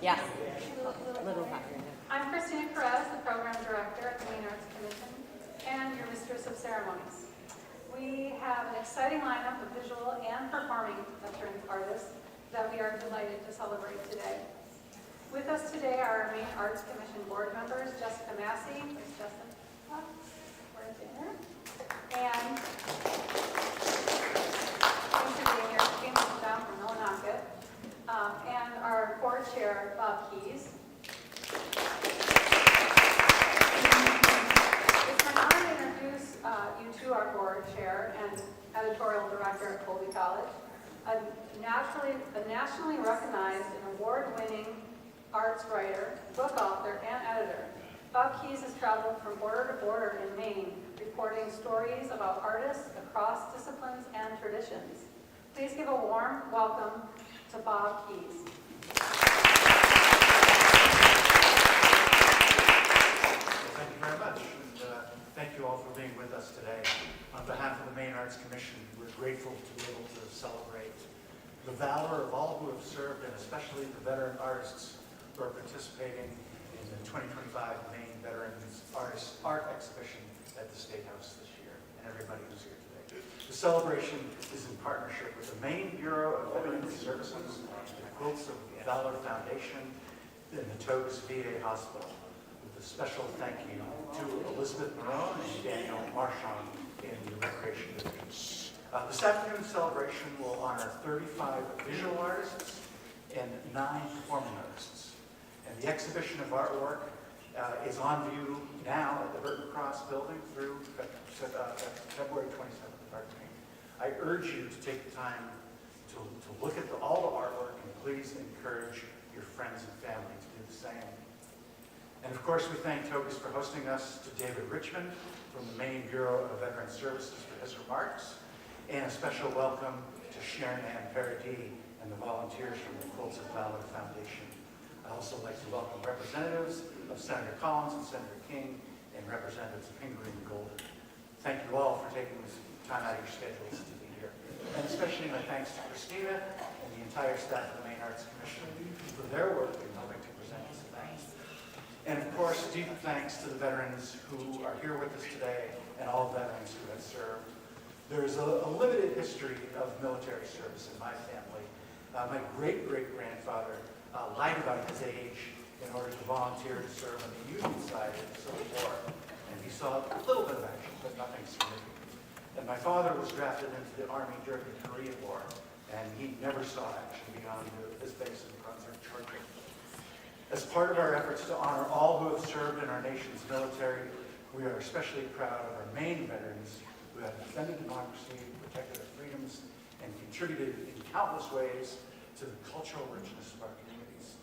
Yes. Little higher. I'm Christina Perez, the Program Director at the Maine Arts Commission, and your Mistress of Ceremonies. We have an exciting lineup of visual and performing veteran artists that we are delighted to celebrate today. With us today are our Maine Arts Commission board members, Jessica Massey, is Justin up? Right there, and thanks for being here, came down from Millinocket, and our board chair, Bob Keys. It's my honor to introduce you to our board chair and editorial director at Colby College, a nationally recognized and award-winning arts writer, book author, and editor. Bob Keys has traveled from border to border in Maine, reporting stories about artists across disciplines and traditions. Please give a warm welcome to Bob Keys. Thank you very much, and thank you all for being with us today. On behalf of the Maine Arts Commission, we're grateful to be able to celebrate the valor of all who have served, and especially the veteran artists who are participating in the 2025 Maine Veterans Artists Art Exhibition at the State House this year, and everybody who's here today. The celebration is in partnership with the Maine Bureau of Veterans Services, the Quilts of Valor Foundation, and the Togs VA Hospital. A special thank you to Elizabeth Marone and Daniel Marchand in the Recreation Division. This afternoon's celebration will honor 35 visual artists and 9 performing artists. And the exhibition of artwork is on view now at the Burton Cross building through February 27th. I urge you to take the time to look at all the artwork, and please encourage your friends and family to do the same. And of course, we thank Togas for hosting us, to David Richmond from the Maine Bureau of Veteran Services for his remarks, and a special welcome to Sharon Ann Paradis and the volunteers from the Quilts of Valor Foundation. I'd also like to welcome representatives of Senator Collins and Senator King, and representatives of Pingree and Golden. Thank you all for taking this time out of your schedules to be here. And especially my thanks to Christina and the entire staff of the Maine Arts Commission for their work in helping to present this event. And of course, deep thanks to the veterans who are here with us today and all veterans who have served. There's a limited history of military service in my family. My great-great-grandfather lied about his age in order to volunteer to serve on the Union side of the Civil War. And he saw a little bit of action, but nothing significant. And my father was drafted into the Army during the Korean War, and he never saw action beyond his base in Brunswick, Georgia. As part of our efforts to honor all who have served in our nation's military, we are especially proud of our Maine veterans who have defended democracy, protected our freedoms, and contributed in countless ways to the cultural richness of our communities.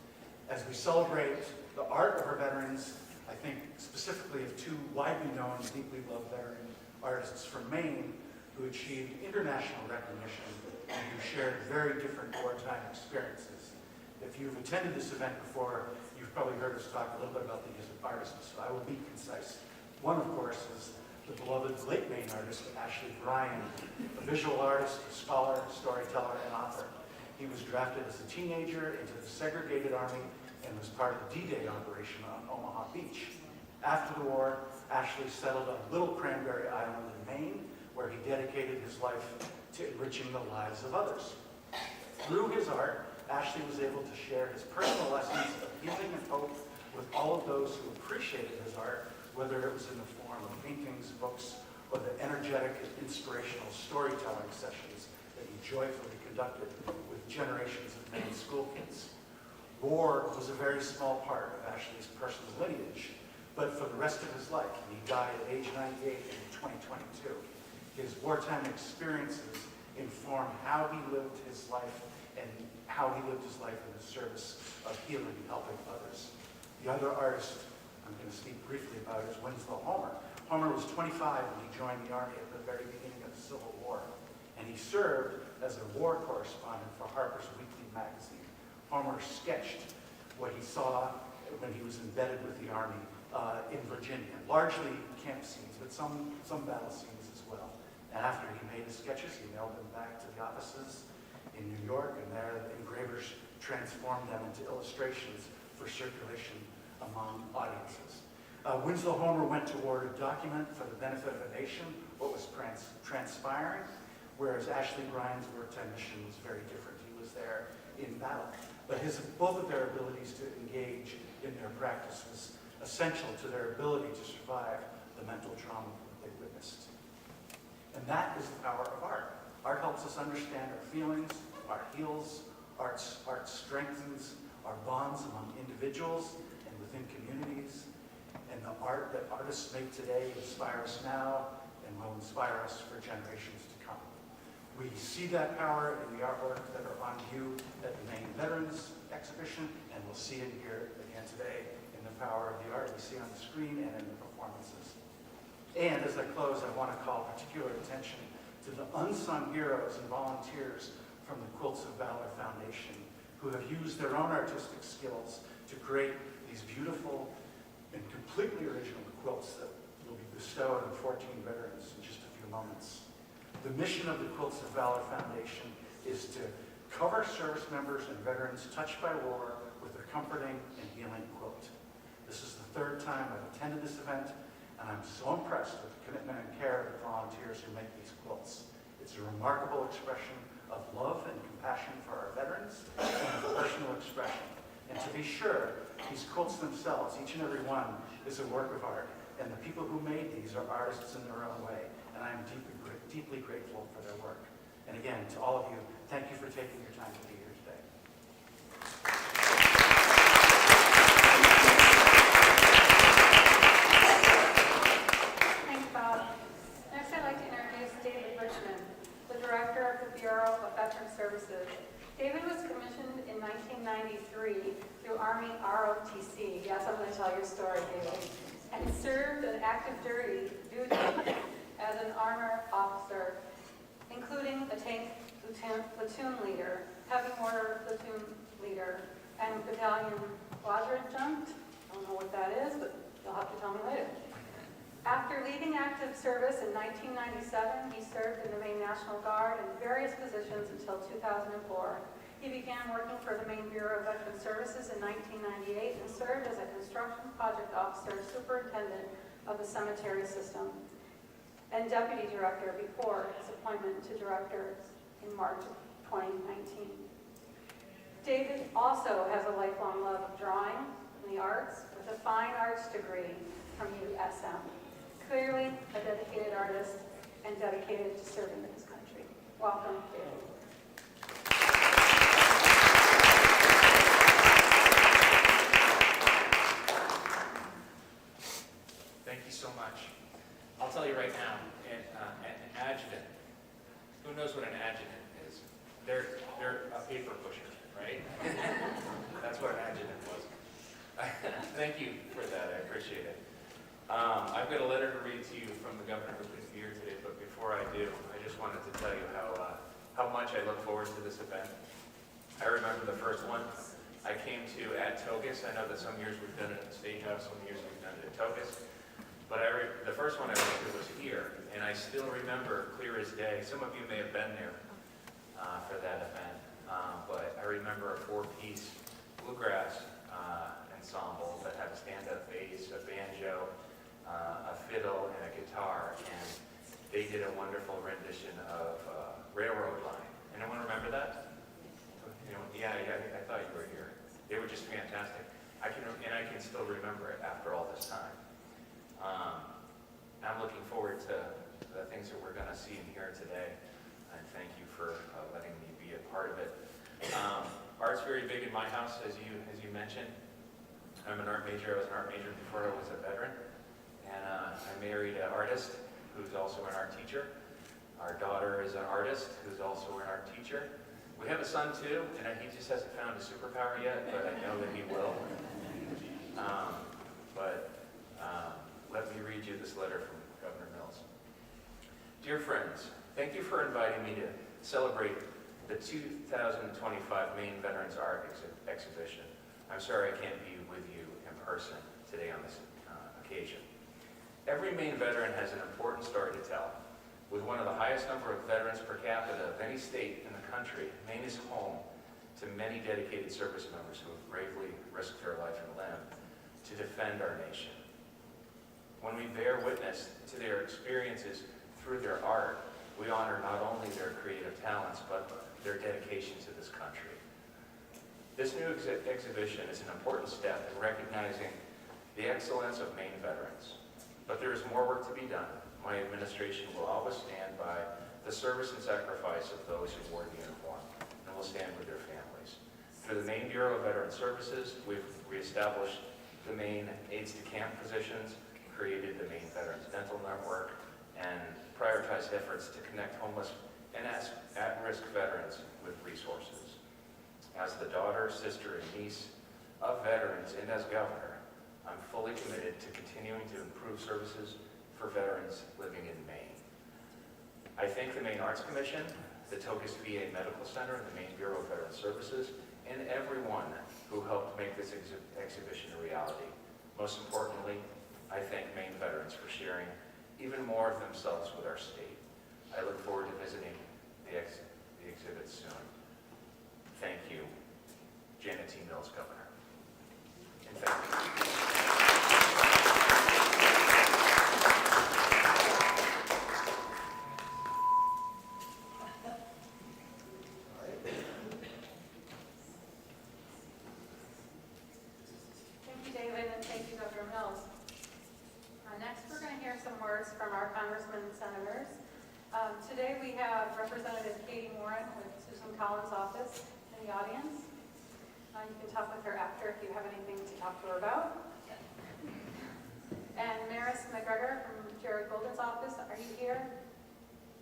As we celebrate the art of our veterans, I think specifically of 2 widely known and deeply loved veteran artists from Maine who achieved international recognition and who shared very different wartime experiences. If you've attended this event before, you've probably heard us talk a little bit about these artists, so I will be concise. One, of course, is the beloved late Maine artist, Ashley Bryan, a visual artist, a scholar, storyteller, and author. He was drafted as a teenager into the segregated army and was part of the D-Day operation on Omaha Beach. After the war, Ashley settled on Little Cranberry Island in Maine, where he dedicated his life to enriching the lives of others. Through his art, Ashley was able to share his personal lessons of healing and hope with all of those who appreciated his art, whether it was in the form of paintings, books, or the energetic and inspirational storytelling sessions that he joyfully conducted with generations of Maine school kids. War was a very small part of Ashley's personal lineage, but for the rest of his life, and he died at age 98 in 2022, his wartime experiences informed how he lived his life and how he lived his life in the service of healing and helping others. The other artist I'm going to speak briefly about is Winslow Homer. Homer was 25 when he joined the Army at the very beginning of the Civil War, and he served as a war correspondent for Harper's Weekly magazine. Homer sketched what he saw when he was embedded with the Army in Virginia, largely camp scenes, but some battle scenes as well. And after he made his sketches, he mailed them back to the offices in New York, and there the engravers transform them into illustrations for circulation among audiences. Winslow Homer went toward a document for the benefit of a nation, what was transpiring, whereas Ashley Bryan's wartime mission was very different. He was there in battle. But both of their abilities to engage in their practice was essential to their ability to survive the mental trauma they witnessed. And that is the power of art. Art helps us understand our feelings, art heals, art strengthens our bonds among individuals and within communities. And the art that artists make today inspires us now and will inspire us for generations to come. We see that power in the artwork that are on view at the Maine Veterans Exhibition, and we'll see it here again today in the power of the art we see on the screen and in the performances. And as I close, I want to call particular attention to the unsung heroes and volunteers from the Quilts of Valor Foundation who have used their own artistic skills to create these beautiful and completely original quilts that will be bestowed on 14 veterans in just a few moments. The mission of the Quilts of Valor Foundation is to cover service members and veterans touched by war with a comforting and healing quilt. This is the third time I've attended this event, and I'm so impressed with the commitment and care of the volunteers who make these quilts. It's a remarkable expression of love and compassion for our veterans and a personal expression. And to be sure, these quilts themselves, each and every one, is a work of art. And the people who made these are artists in their own way. And I am deeply grateful for their work. And again, to all of you, thank you for taking your time to be here today. Thanks, Bob. Next, I'd like to introduce David Richmond, the Director of the Bureau of Veteran Services. David was commissioned in 1993 through Army ROTC. Yes, I'm going to tell your story, David. And he served an active duty as an armor officer, including a tank platoon leader, heavy mortar platoon leader, and battalion quadrant. I don't know what that is, but you'll have to tell me later. After leaving active service in 1997, he served in the Maine National Guard in various positions until 2004. He began working for the Maine Bureau of Veteran Services in 1998 and served as a construction project officer, superintendent of the cemetery system, and deputy director before his appointment to director in March of 2019. David also has a lifelong love of drawing and the arts with a fine arts degree from USM. Clearly a dedicated artist and dedicated to serving his country. Welcome, David. Thank you so much. I'll tell you right now, an adjutant, who knows what an adjutant is? They're a paper pusher, right? That's what an adjutant was. Thank you for that, I appreciate it. I've got a letter to read to you from the governor who's going to be here today, but before I do, I just wanted to tell you how much I look forward to this event. I remember the first one I came to at Togus. I know that some years we've done it at the State House, some years we've done it at Togus. But the first one I went to was here, and I still remember clear as day. Some of you may have been there for that event, but I remember a four-piece bluegrass ensemble that had a stand-up bass, a banjo, a fiddle, and a guitar, and they did a wonderful rendition of Railroad Line. Anyone remember that? You know, yeah, I thought you were here. They were just fantastic. I can still remember it after all this time. I'm looking forward to the things that we're going to see and hear today, and thank you for letting me be a part of it. Art's very big in my house, as you mentioned. I'm an art major. I was an art major before I was a veteran, and I married an artist who's also an art teacher. Our daughter is an artist who's also an art teacher. We have a son too, and he just hasn't found a superpower yet, but I know that he will. Let me read you this letter from Governor Mills. Dear friends, thank you for inviting me to celebrate the 2025 Maine Veterans Art Exhibition. I'm sorry I can't be with you in person today on this occasion. Every Maine veteran has an important story to tell. With one of the highest number of veterans per capita of any state in the country, Maine is home to many dedicated service members who have bravely risked their life and limb to defend our nation. When we bear witness to their experiences through their art, we honor not only their creative talents, but their dedication to this country. This new exhibition is an important step in recognizing the excellence of Maine veterans. But there is more work to be done. My administration will always stand by the service and sacrifice of those who wore the uniform, and will stand with their families. Through the Maine Bureau of Veteran Services, we've reestablished the Maine Aids to Camp positions, created the Maine Veterans Dental Network, and prioritized efforts to connect homeless and at-risk veterans with resources. As the daughter, sister, and niece of veterans and as governor, I'm fully committed to continuing to improve services for veterans living in Maine. I thank the Maine Arts Commission, the Togus VA Medical Center, and the Maine Bureau of Veteran Services, and everyone who helped make this exhibition a reality. Most importantly, I thank Maine veterans for sharing even more of themselves with our state. I look forward to visiting the exhibit soon. Thank you, Janet T. Mills, Governor. And thank you. Thank you, David, and thank you, Dr. Mills. Next, we're going to hear some words from our congressmen and senators. Today, we have Representative Katie Warren with Susan Collins' office in the audience. You can talk with her after if you have anything to talk to her about. And Maris McGregor from Jared Golden's office, are you here?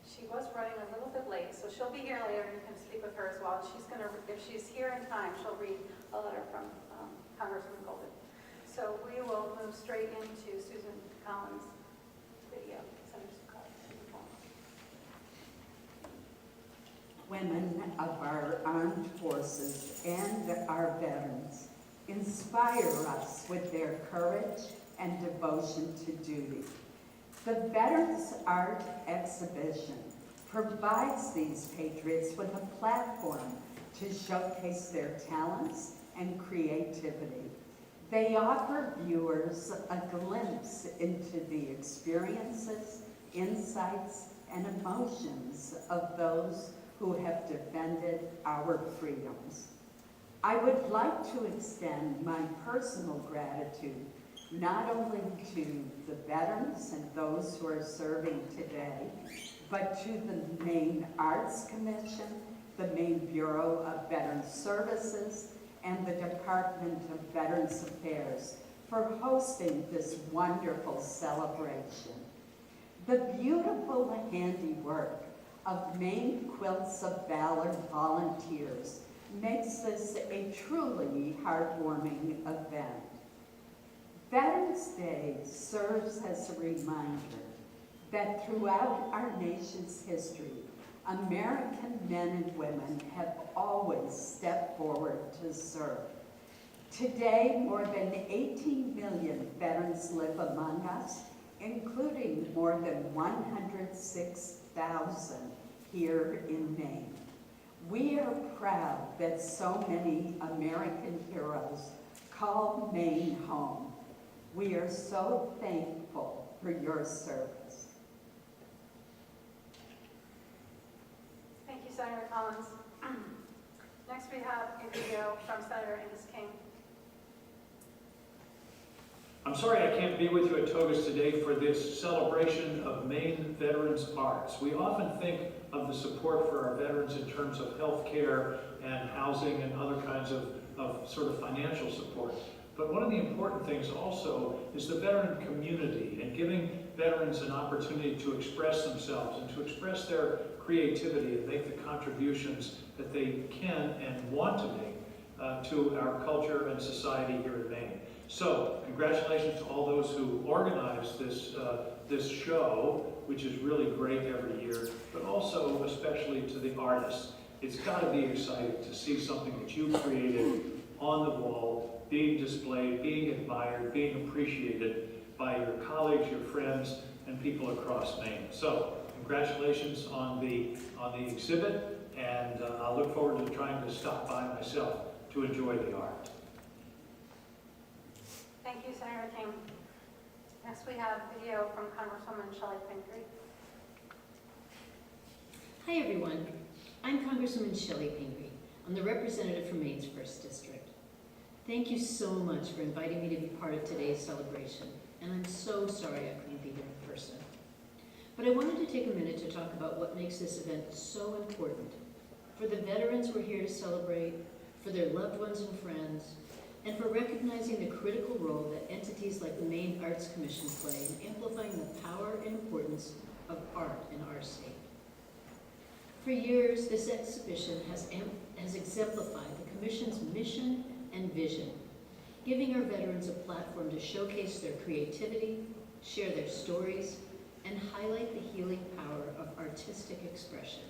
She was running a little bit late, so she'll be here later, and you can speak with her as well. She's going to, if she's here in time, she'll read a letter from Congressman Golden. So we will move straight into Susan Collins' video. Senator Collins. Women of our armed forces and our veterans inspire us with their courage and devotion to duty. The Veterans Art Exhibition provides these patriots with a platform to showcase their talents and creativity. They offer viewers a glimpse into the experiences, insights, and emotions of those who have defended our freedoms. I would like to extend my personal gratitude not only to the veterans and those who are serving today, but to the Maine Arts Commission, the Maine Bureau of Veteran Services, and the Department of Veterans Affairs for hosting this wonderful celebration. The beautiful handiwork of Maine Quilts of Valor volunteers makes this a truly heartwarming event. Veterans Day serves as a reminder that throughout our nation's history, American men and women have always stepped forward to serve. Today, more than 18 million veterans live among us, including more than 106,000 here in Maine. We are proud that so many American heroes call Maine home. We are so thankful for your service. Thank you, Senator Collins. Next, we have a video from Senator Angus King. I'm sorry I can't be with you at Togus today for this celebration of Maine Veterans Arts. We often think of the support for our veterans in terms of health care and housing and other kinds of sort of financial support. But one of the important things also is the veteran community and giving veterans an opportunity to express themselves and to express their creativity and make the contributions that they can and want to make to our culture and society here in Maine. So, congratulations to all those who organized this show, which is really great every year, but also especially to the artists. It's got to be exciting to see something that you created on the wall, being displayed, being admired, being appreciated by your colleagues, your friends, and people across Maine. So, congratulations on the exhibit, and I'll look forward to trying to stop by myself to enjoy the art. Thank you, Senator King. Next, we have video from Congresswoman Shelley Pingree. Hi, everyone. I'm Congresswoman Shelley Pingree. I'm the representative from Maine's 1st District. Thank you so much for inviting me to be part of today's celebration, and I'm so sorry I couldn't be there in person. But I wanted to take a minute to talk about what makes this event so important. For the veterans we're here to celebrate, for their loved ones and friends, and for recognizing the critical role that entities like the Maine Arts Commission play in amplifying the power and importance of art in our state. For years, this exhibition has exemplified the Commission's mission and vision, giving our veterans a platform to showcase their creativity, share their stories, and highlight the healing power of artistic expression.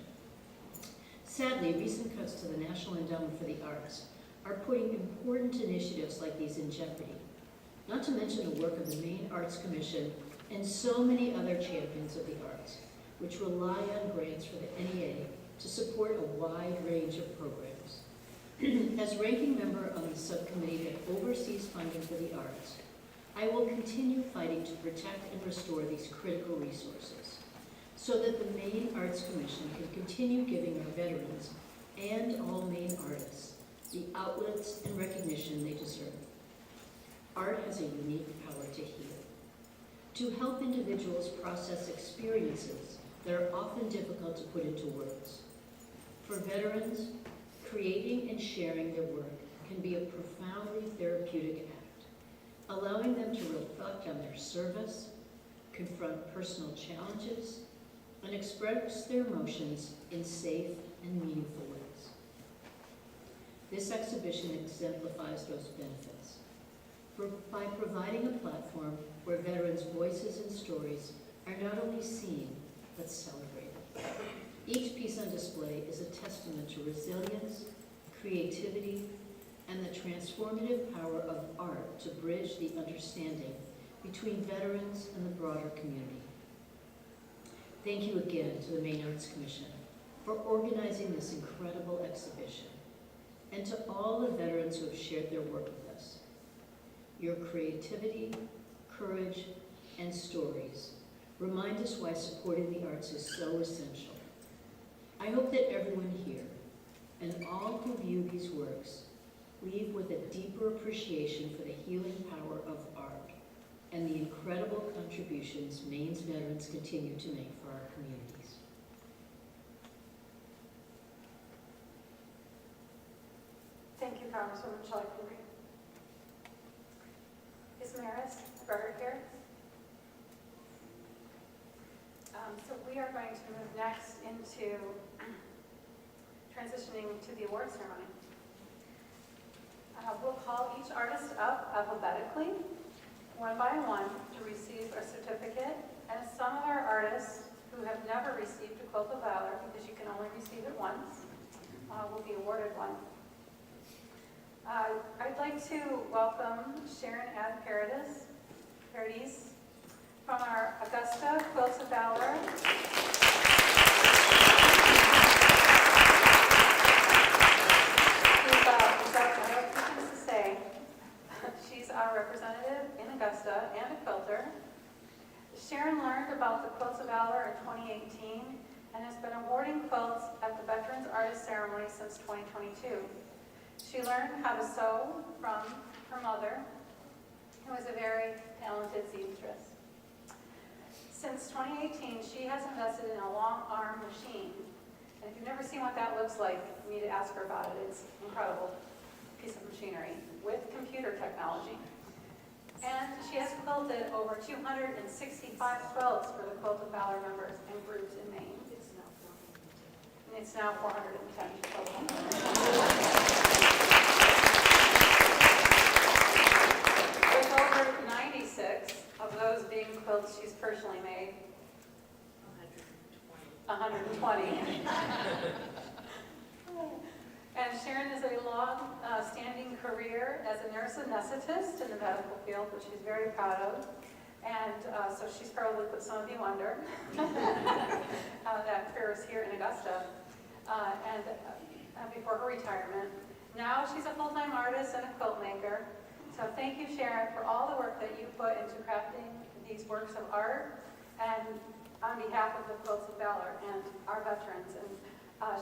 Sadly, recent cuts to the National Endowment for the Arts are putting important initiatives like these in jeopardy, not to mention the work of the Maine Arts Commission and so many other champions of the arts, which rely on grants for the NEA to support a wide range of programs. As ranking member on the subcommittee that oversees funding for the arts, I will continue fighting to protect and restore these critical resources so that the Maine Arts Commission can continue giving our veterans and all Maine artists the outlets and recognition they deserve. Art has a unique power to heal, to help individuals process experiences that are often difficult to put into words. For veterans, creating and sharing their work can be a profoundly therapeutic act, allowing them to reflect on their service, confront personal challenges, and express their emotions in safe and meaningful ways. This exhibition exemplifies those benefits by providing a platform where veterans' voices and stories are not only seen, but celebrated. Each piece on display is a testament to resilience, creativity, and the transformative power of art to bridge the understanding between veterans and the broader community. Thank you again to the Maine Arts Commission for organizing this incredible exhibition, and to all the veterans who have shared their work with us. Your creativity, courage, and stories remind us why supporting the arts is so essential. I hope that everyone here, and all who view these works, leave with a deeper appreciation for the healing power of art and the incredible contributions Maine's veterans continue to make for our communities. Thank you, Congresswoman Shelley Pingree. Is Maris McGregor here? So we are going to move next into transitioning to the award ceremony. We'll call each artist up alphabetically, one by one, to receive a certificate. And some of our artists who have never received a Quilt of Valor, because you can only receive it once, will be awarded one. I'd like to welcome Sharon Ad Paradis from our Augusta Quilts of Valor. She's our representative in Augusta and a quilter. Sharon learned about the Quilts of Valor in 2018 and has been awarding quilts at the Veterans Artist Ceremony since 2022. She learned how to sew from her mother, who is a very talented seamstress. Since 2018, she has invested in a long arm machine. And if you've never seen what that looks like, you need to ask her about it. It's an incredible piece of machinery with computer technology. And she has quilted over 265 quilts for the Quilt of Valor members and groups in Maine. And it's now 410 total. With over 96 of those being quilts she's personally made. 120. And Sharon has a long-standing career as a nurse anesthetist in the medical field, which she's very proud of. And so she's probably put some of you under. That career is here in Augusta. before her retirement. Now she's a full-time artist and a quilt maker. So thank you, Sharon, for all the work that you put into crafting these works of art, and on behalf of the Quilts of Valor and our veterans. And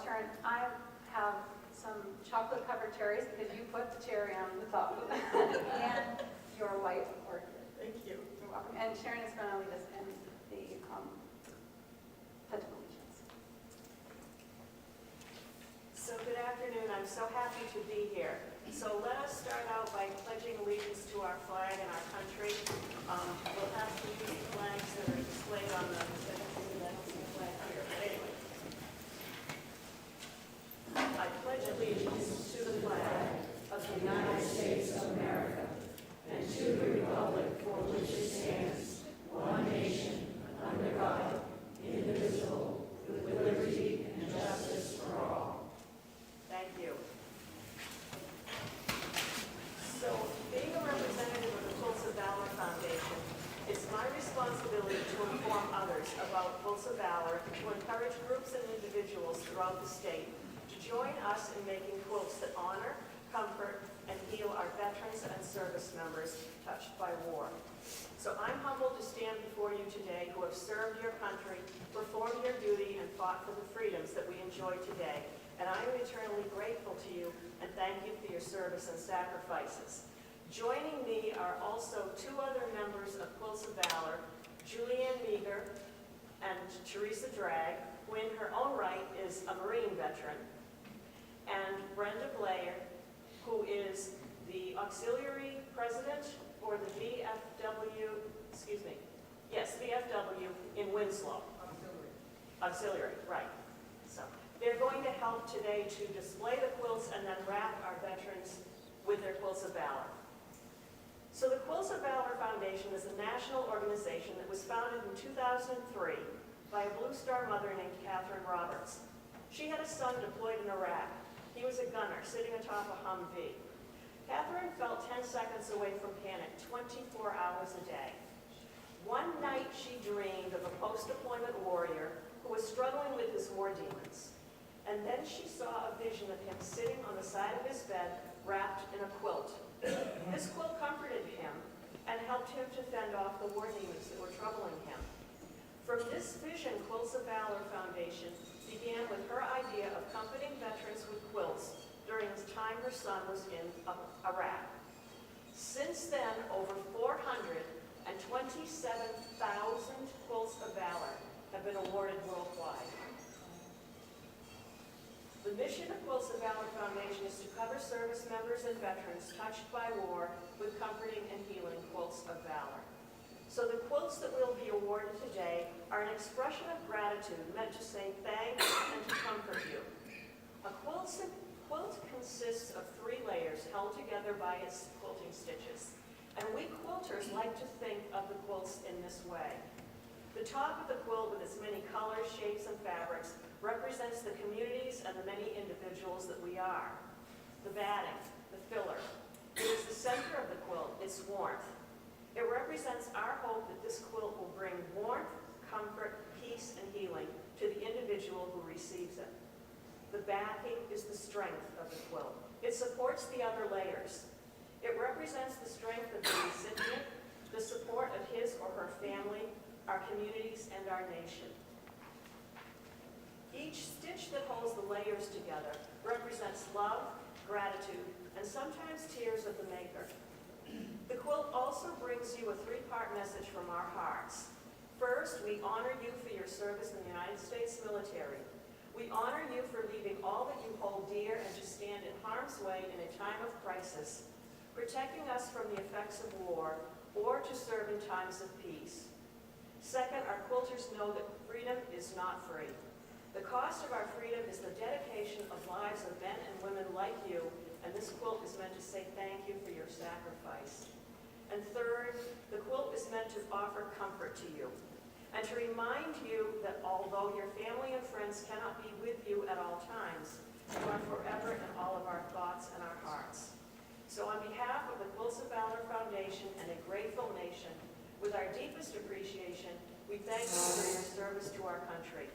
Sharon, I have some chocolate-covered cherries because you put the cherry on the top, and your white orchid. Thank you. You're welcome. And Sharon is going to lead us in the Pledge of Allegiance. So good afternoon. I'm so happy to be here. So let us start out by pledging allegiance to our flag and our country. We'll have some beautiful flags that are displayed on the flag here. But anyway, I pledge allegiance to the flag of the United States of America and to the republic for which it stands, one nation, under God, indivisible, with liberty and justice for all. Thank you. So, being a representative of the Quilts of Valor Foundation, it's my responsibility to inform others about Quilts of Valor, to encourage groups and individuals throughout the state to join us in making quilts that honor, comfort, and heal our veterans and service members touched by war. So I'm humbled to stand before you today who have served your country, performed your duty, and fought for the freedoms that we enjoy today. And I am eternally grateful to you and thank you for your service and sacrifices. Joining me are also two other members of Quilts of Valor, Julianne Meager and Teresa Dragg, who in her own right is a Marine veteran, and Brenda Blair, who is the auxiliary president for the VFW, VFW in Winslow. Auxiliary, right. So they're going to help today to display the quilts and then wrap our veterans with their Quilts of Valor. So the Quilts of Valor Foundation is a national organization that was founded in 2003 by a Blue Star mother named Catherine Roberts. She had a son deployed in Iraq. He was a gunner sitting atop a Humvee. Catherine felt 10 seconds away from panic 24 hours a day. One night she dreamed of a post-deployment warrior who was struggling with his war demons. And then she saw a vision of him sitting on the side of his bed wrapped in a quilt. This quilt comforted him and helped him to fend off the war demons that were troubling him. From this vision, Quilts of Valor Foundation began with her idea of comforting veterans with quilts during the time her son was in Iraq. Since then, over 427,000 Quilts of Valor have been awarded worldwide. The mission of Quilts of Valor Foundation is to cover service members and veterans touched by war with comforting and healing Quilts of Valor. So the quilts that will be awarded today are an expression of gratitude meant to say thanks and to comfort you. A quilt consists of 3 layers held together by its quilting stitches. And we quilters like to think of the quilts in this way. The top of the quilt with its many colors, shapes, and fabrics represents the communities and the many individuals that we are. The batting, the filler, it is the center of the quilt, its warmth. It represents our hope that this quilt will bring warmth, comfort, peace, and healing to the individual who receives it. The backing is the strength of the quilt. It supports the other layers. It represents the strength of the recipient, the support of his or her family, our communities, and our nation. Each stitch that holds the layers together represents love, gratitude, and sometimes tears of the maker. The quilt also brings you a 3-part message from our hearts. First, we honor you for your service in the United States military. We honor you for leaving all that you hold dear and to stand in harm's way in a time of crisis, protecting us from the effects of war or to serve in times of peace. Second, our quilters know that freedom is not free. The cost of our freedom is the dedication of lives of men and women like you, and this quilt is meant to say thank you for your sacrifice. And third, the quilt is meant to offer comfort to you and to remind you that although your family and friends cannot be with you at all times, you are forever in all of our thoughts and our hearts. So on behalf of the Quilts of Valor Foundation and a grateful nation, with our deepest appreciation, we thank you for your service to our country.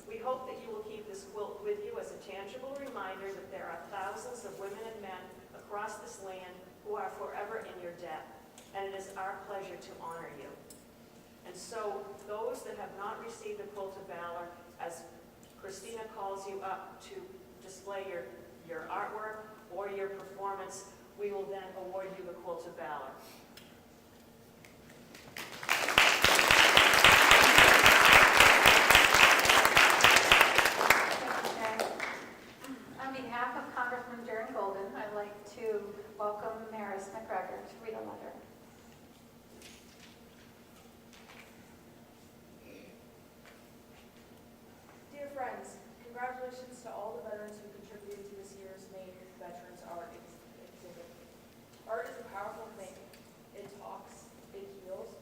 We hope that you will keep this quilt with you as a tangible reminder that there are thousands of women and men across this land who are forever in your debt, and it is our pleasure to honor you. And so, those that have not received a Quilt of Valor, as Christina calls you up to display your artwork or your performance, we will then award you the Quilt of Valor. On behalf of Congressman Darren Golden, I'd like to welcome Maris McGregor to read a letter. Dear friends, congratulations to all the veterans who contributed to this year's Maine Veterans Art Exhibit. Art is a powerful thing. It talks, it heals,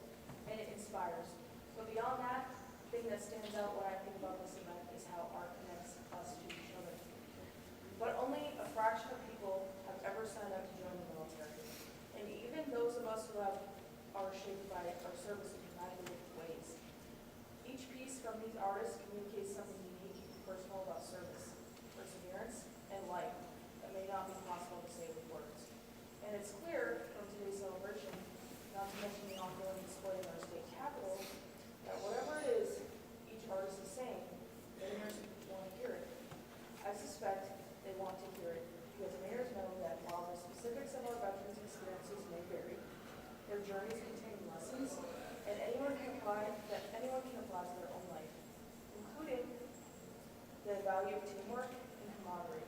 and it inspires. But beyond that, the thing that stands out when I think about this event is how art connects us to each other. But only a fraction of people have ever signed up to join the military. And even those of us who are shaped by our service in united ways. Each piece from these artists communicates something unique and personal about service, perseverance, and life that may not be possible to say with words. And it's clear from today's celebration, not to mention the ongoing display in our state capitol, that whatever it is each artist is saying, Mainers want to hear it. I suspect they want to hear it because Mainers know that while the specifics of our veterans' experiences may vary, their journeys contain lessons and anyone can apply to their own life, including the value of teamwork and camaraderie,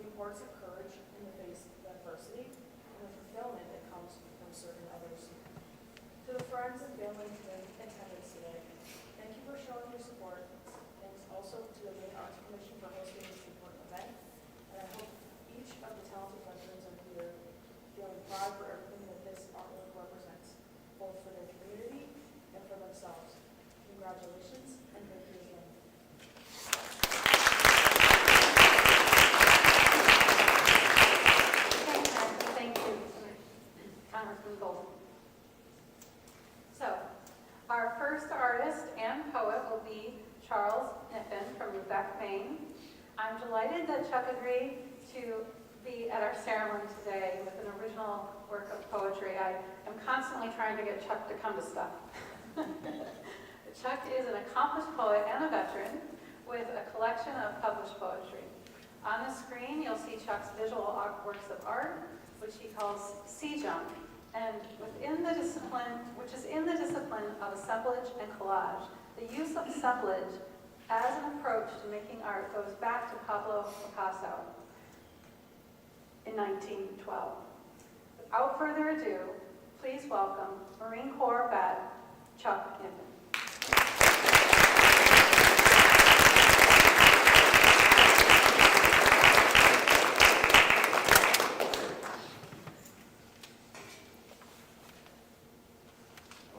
the importance of courage in the face of adversity, and the fulfillment that comes from serving others. To the friends and family in attendance today, thank you for showing your support. Thanks also to the Maine Arts Commission for hosting this important event, and I hope each of the talented veterans are here feeling proud for everything that this artwork represents, both for their community and for themselves. Congratulations, and thank you again. Thank you, Congressman Golden. So, our first artist and poet will be Charles Kniffen from Lubec, Maine. I'm delighted that Chuck agreed to be at our ceremony today with an original work of poetry. I am constantly trying to get Chuck to come to stuff. Chuck is an accomplished poet and a veteran with a collection of published poetry. On the screen, you'll see Chuck's visual works of art, which he calls Sea Junk, and within the discipline, which is in the discipline of assemblage and collage. The use of assemblage as an approach to making art goes back to Pablo Picasso in 1912. Without further ado, please welcome Marine Corps vet Chuck Kniffen.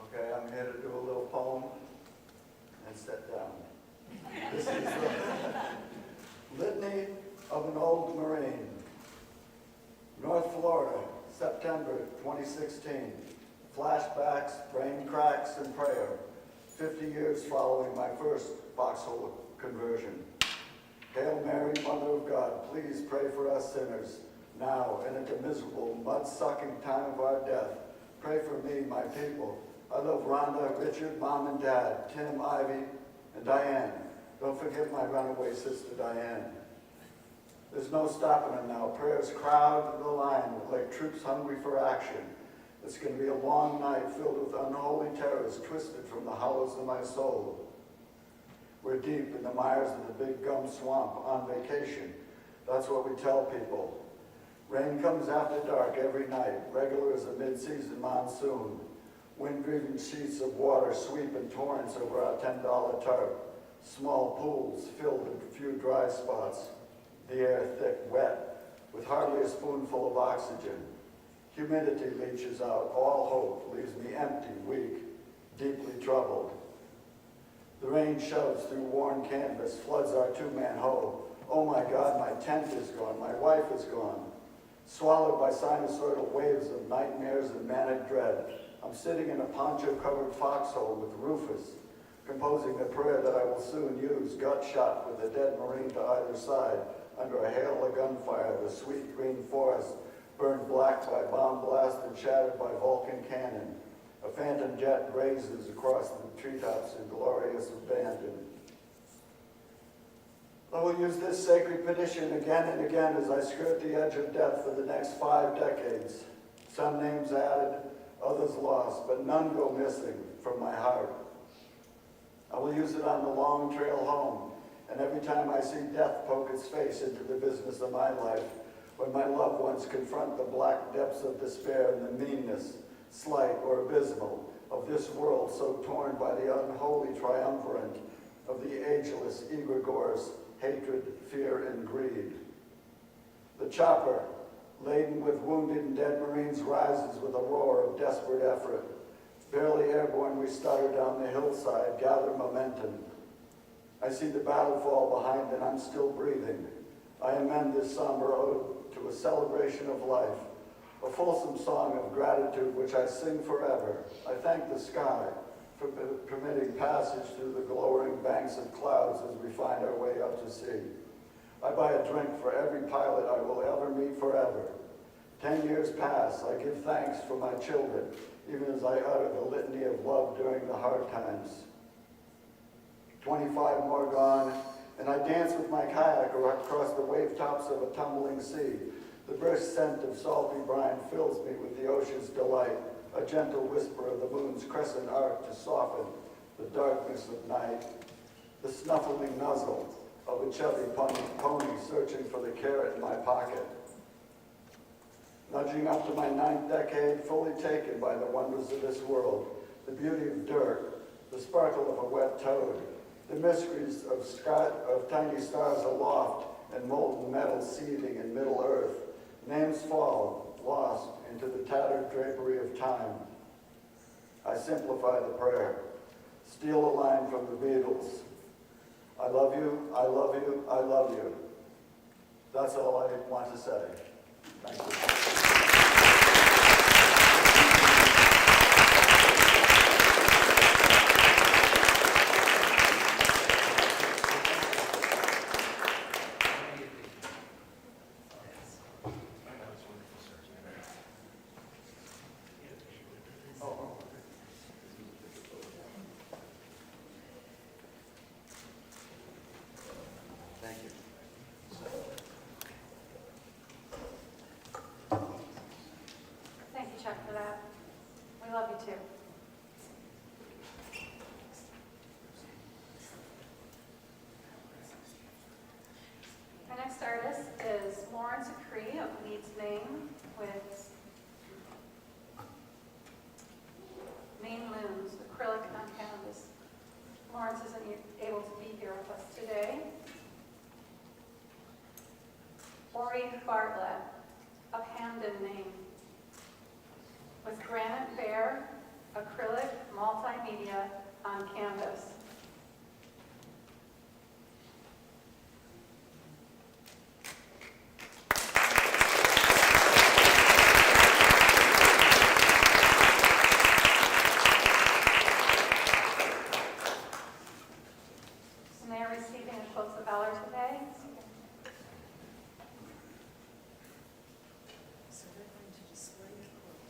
Okay, I'm here to do a little poem and sit down. This is the Litany of an Old Marine. North Florida, September 2016. Flashbacks, brain cracks, and prayer. 50 years following my first foxhole conversion. Hail Mary, Mother of God, please pray for us sinners, now and at the miserable, mud-sucking time of our death. Pray for me, my people. I love Rhonda, Richard, Mom and Dad, Tim, Ivy, and Diane. Don't forget my runaway sister, Diane. There's no stopping them now. Prayers crowd the line like troops hungry for action. It's going to be a long night filled with unholy terrors twisted from the hollows of my soul. We're deep in the mires of the Big Gum Swamp on vacation. That's what we tell people. Rain comes after dark every night, regular as a mid-season monsoon. Wind-driven sheets of water sweep in torrents over our $10 tarp. Small pools filled with a few dry spots. The air thick, wet, with hardly a spoonful of oxygen. Humidity leaches out. All hope leaves me empty, weak, deeply troubled. The rain shoves through worn canvas, floods our two-man hoe. Oh my God, my tent is gone. My wife is gone. Swallowed by sinusoidal waves of nightmares and manic dread. I'm sitting in a poncho-covered foxhole with Rufus, composing a prayer that I will soon use, gut shot with a dead Marine to either side, under a hail of gunfire, the sweet green forest burned black by bomb blast and shattered by Vulcan cannon. A phantom jet grazes across the treetops in glorious abandon. I will use this sacred petition again and again as I skirt the edge of death for the next 5 decades. Some names added, others lost, but none go missing from my heart. I will use it on the long trail home, and every time I see death poke its face into the business of my life, when my loved ones confront the black depths of despair and the meanness, slight or abysmal, of this world so torn by the unholy triumvirate of the ageless egregores, hatred, fear, and greed. The chopper, laden with wounded and dead Marines, rises with a roar of desperate effort. Barely airborne, we stutter down the hillside, gather momentum. I see the battle fall behind, and I'm still breathing. I amend this somber ode to a celebration of life, a fulsome song of gratitude which I sing forever. I thank the sky for permitting passage through the glowering banks of clouds as we find our way out to sea. I buy a drink for every pilot I will ever meet forever. 10 years pass, I give thanks for my children, even as I utter the litany of love during the hard times. 25 more gone, and I dance with my kayak across the wave tops of a tumbling sea. The brisk scent of salty brine fills me with the ocean's delight, a gentle whisper of the moon's crescent arc to soften the darkness of night. The snuffling nuzzle of a chubby pony searching for the carrot in my pocket. Nudging up to my 9th decade, fully taken by the wonders of this world, the beauty of dirt, the sparkle of a wet toad, the mysteries of tiny stars aloft and molten metal seething in middle earth. Names fall, lost into the tattered drapery of time. I simplify the prayer, steal a line from the Beatles. I love you, I love you, I love you. That's all I want to say. Thank you. Thank you. Thank you, Chuck, for that. We love you too. Our next artist is Lawrence Acree of Leeds, Maine, with Maine Looms, acrylic on canvas. Lawrence isn't able to be here with us today. Ori Bartlett of Hamden, Maine, with Granite Bear, acrylic multimedia on canvas. And they are receiving a Quilts of Valor today. So they're going to display the quote.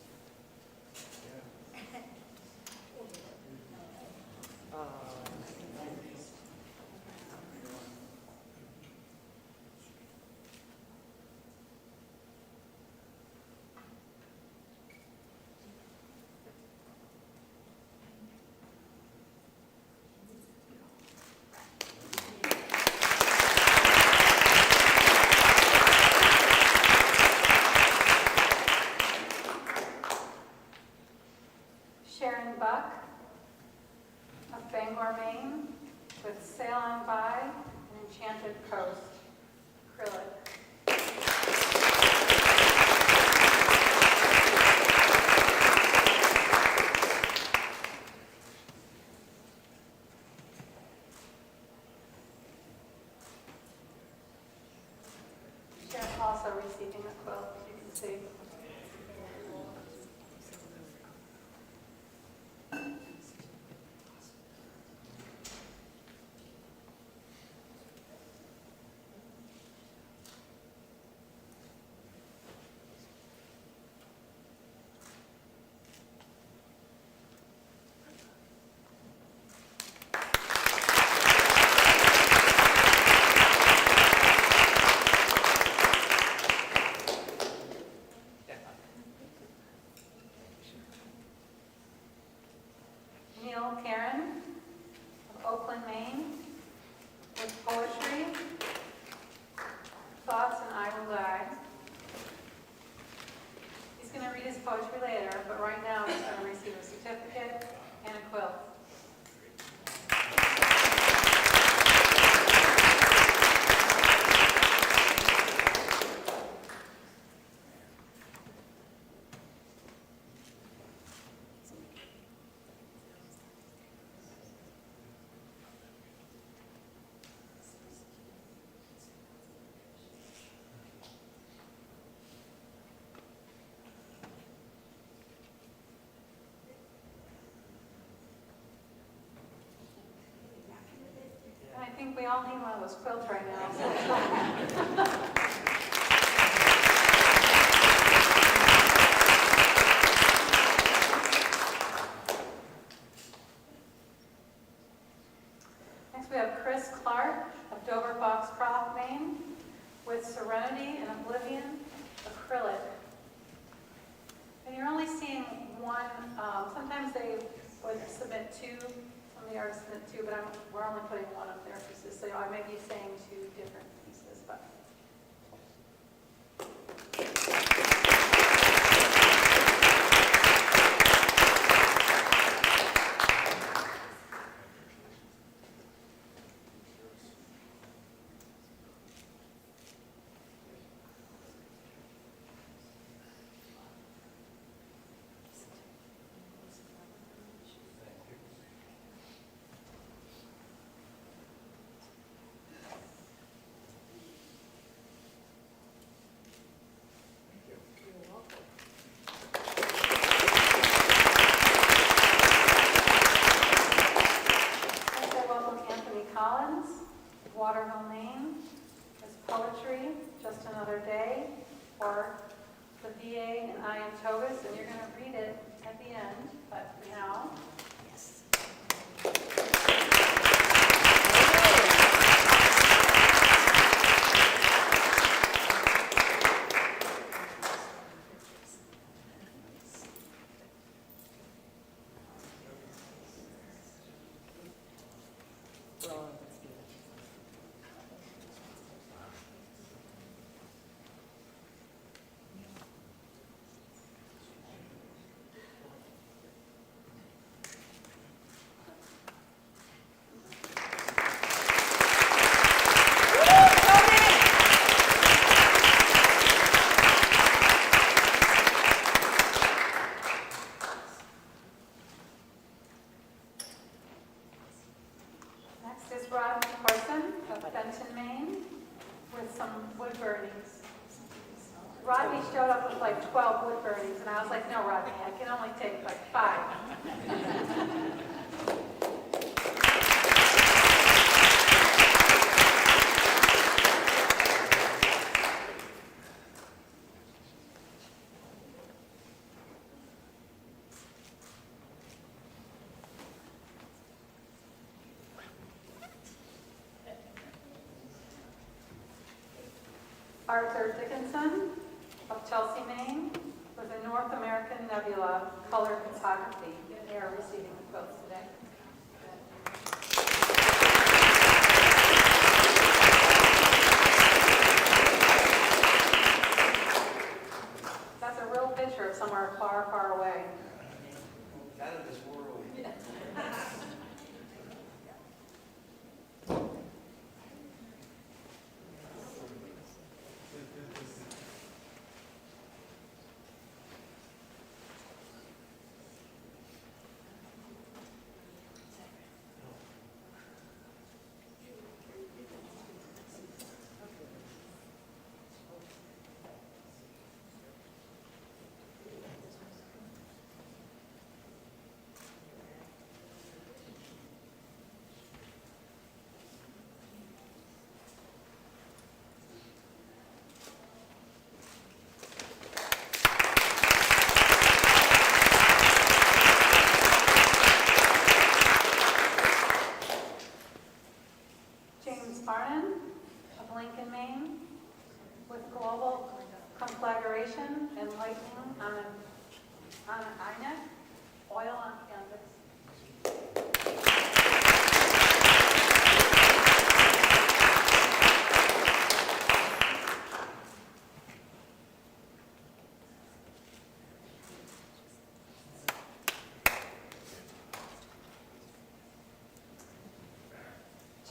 poetry later, but right now he's going to receive a certificate and a quilt. I think we all need one of those quilts right now. Next we have Chris Clark of Dover Foxcroft, Maine, with Serenity and Oblivion acrylic. And you're only seeing one, sometimes they would submit two. The artist submit two, but we're only putting one of their pieces, so I may be saying two different pieces, but. Waterville, Maine, is Poetry, Just Another Day, or the VA and I Am Togus, and you're going to read it at the end, but for now. Rod Carson of Benton, Maine, with some wood burnings. Rodney showed up with like 12 wood burnings, and I was like, no, Rodney, I can only take like 5. Arthur Dickinson of Chelsea, Maine, with a North American Nebula color photography. They are receiving the quilts today. That's a real picture of somewhere far, far away. Out of this world. Farnan of Lincoln, Maine, with global conflagration and lightning on an iNet, oil on canvas.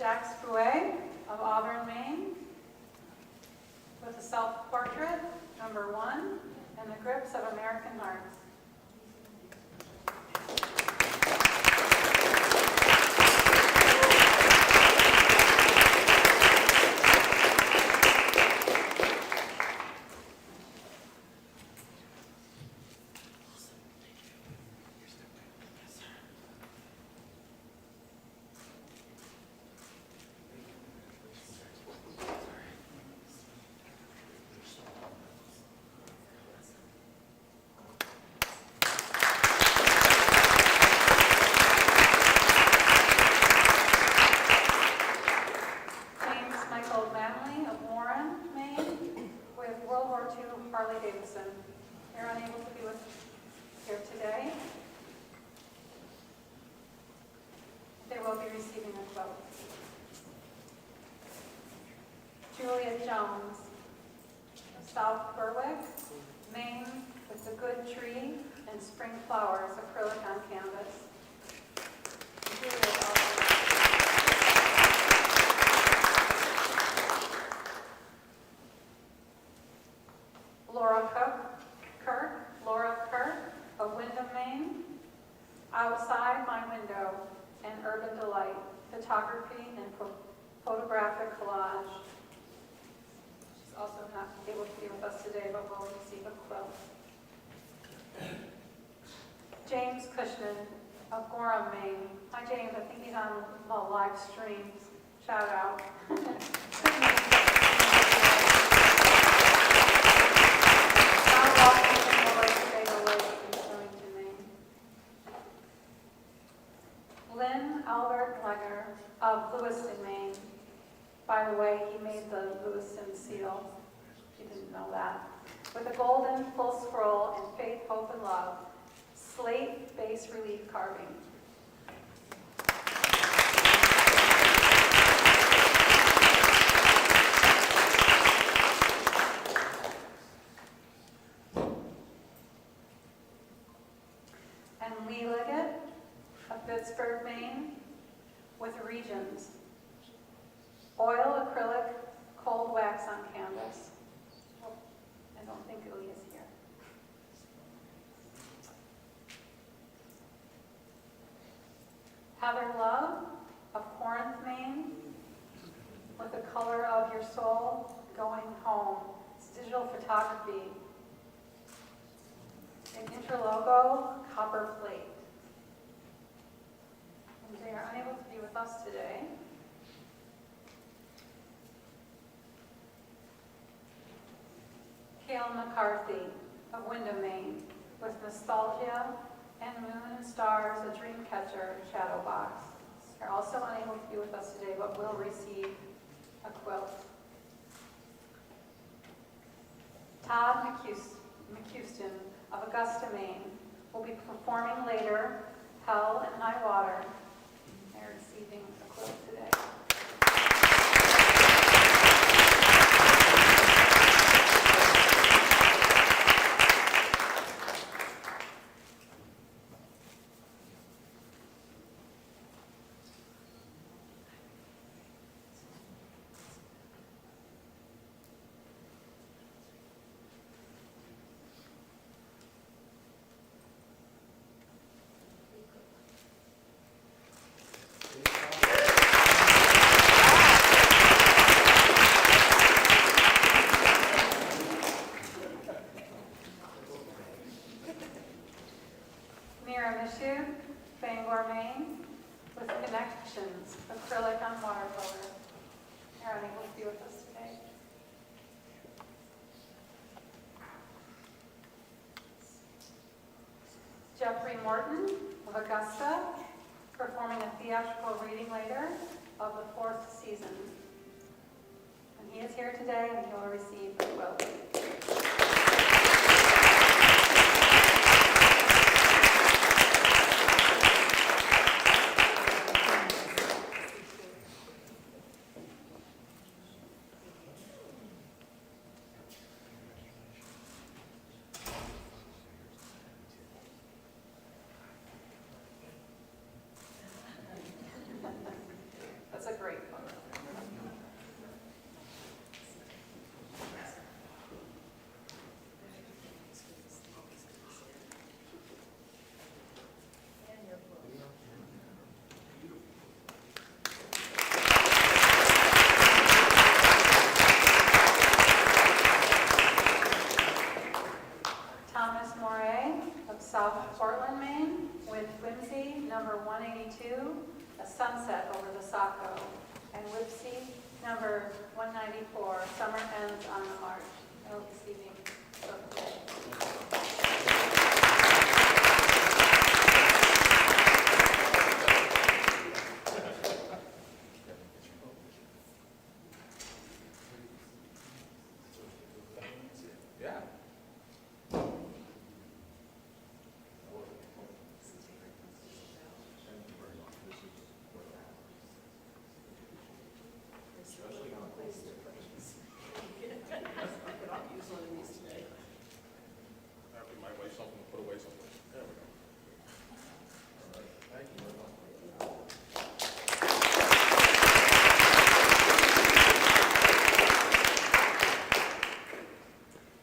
Jacques Bouet of Auburn, Maine, with a self-portrait, number 1, and the grips of American hearts. James Michael Manley of Warren, Maine, with World War II Harley Davidson. They're unable to be with here today. They will be receiving a quote. Julia Jones of South Berwick, Maine, with the Good Tree and Spring Flowers acrylic on canvas. Julia is also Laura Kirk of Windham, Maine, Outside My Window and Urban Delight, Photography and Photographic Collage. She's also not able to be with us today, but will receive a quilt. James Cushman of Gorham, Maine. Hi, James. I think he's on the live stream. Shout out. Lynn Albert Leger of Lewiston, Maine. By the way, he made the Lewiston seal. If you didn't know that. With a golden full scroll in Faith, Hope, and Love. Slate bas relief carving. And Lee Liggett of Pittsburgh, Maine, with Regions. Oil acrylic cold wax on canvas. Oh, I don't think Lee is here. Heather Love of Corinth, Maine, with the color of your soul going home. It's digital photography. An interlogo copper plate. And they are unable to be with us today. Cale McCarthy of Windham, Maine, with Nostalgia and Moon and Stars, a dream catcher shadow box. They're also unable to be with us today, but will receive a quilt. Todd McHouston of Augusta, Maine, will be performing later, Hell and High Water. They're receiving a quilt today. Miramichi, Bangor, Maine, with Connections, acrylic on watercolor. They're unable to be with us today. Jeffrey Morton of Augusta, performing a theatrical reading later of The Fourth Season. And he is here today and he will receive a quilt. That's a great one. Thomas Moray of South Portland, Maine, with Whimsy number 182, A Sunset Over the Saco, and Whimsy number 194, Summer Ends on the March. I hope this evening so today. Yeah. After my wife something to put away something. There we go. All right, thank you very much.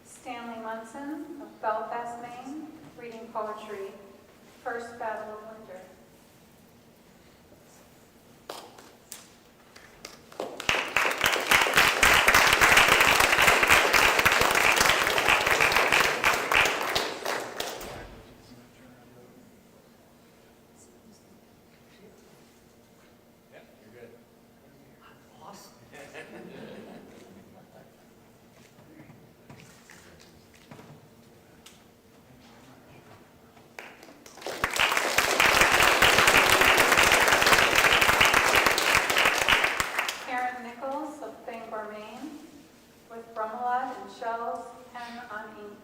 Stanley Munson of Belfast, Maine, reading poetry, First Battle of Winter. Yeah, you're good. Awesome. Karen Nichols of Bangor, Maine, with bromelide and shells, pen on ink.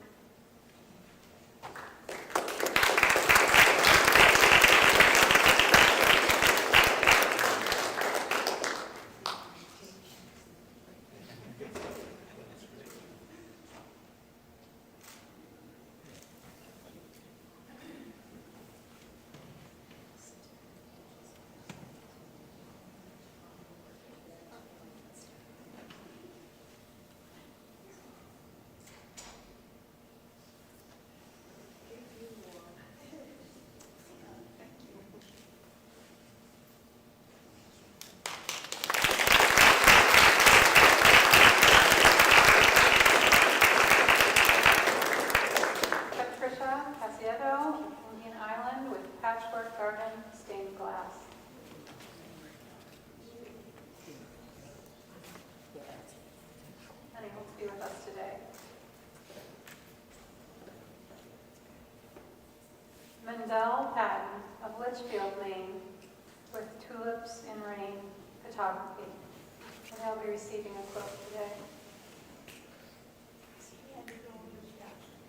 Patricia Casiedo, Indian Island, with patchwork garden stained glass. And he hopes to be with us today. Mendel Patton of Litchfield, Maine, with tulips in rain photography. And he'll be receiving a quilt today.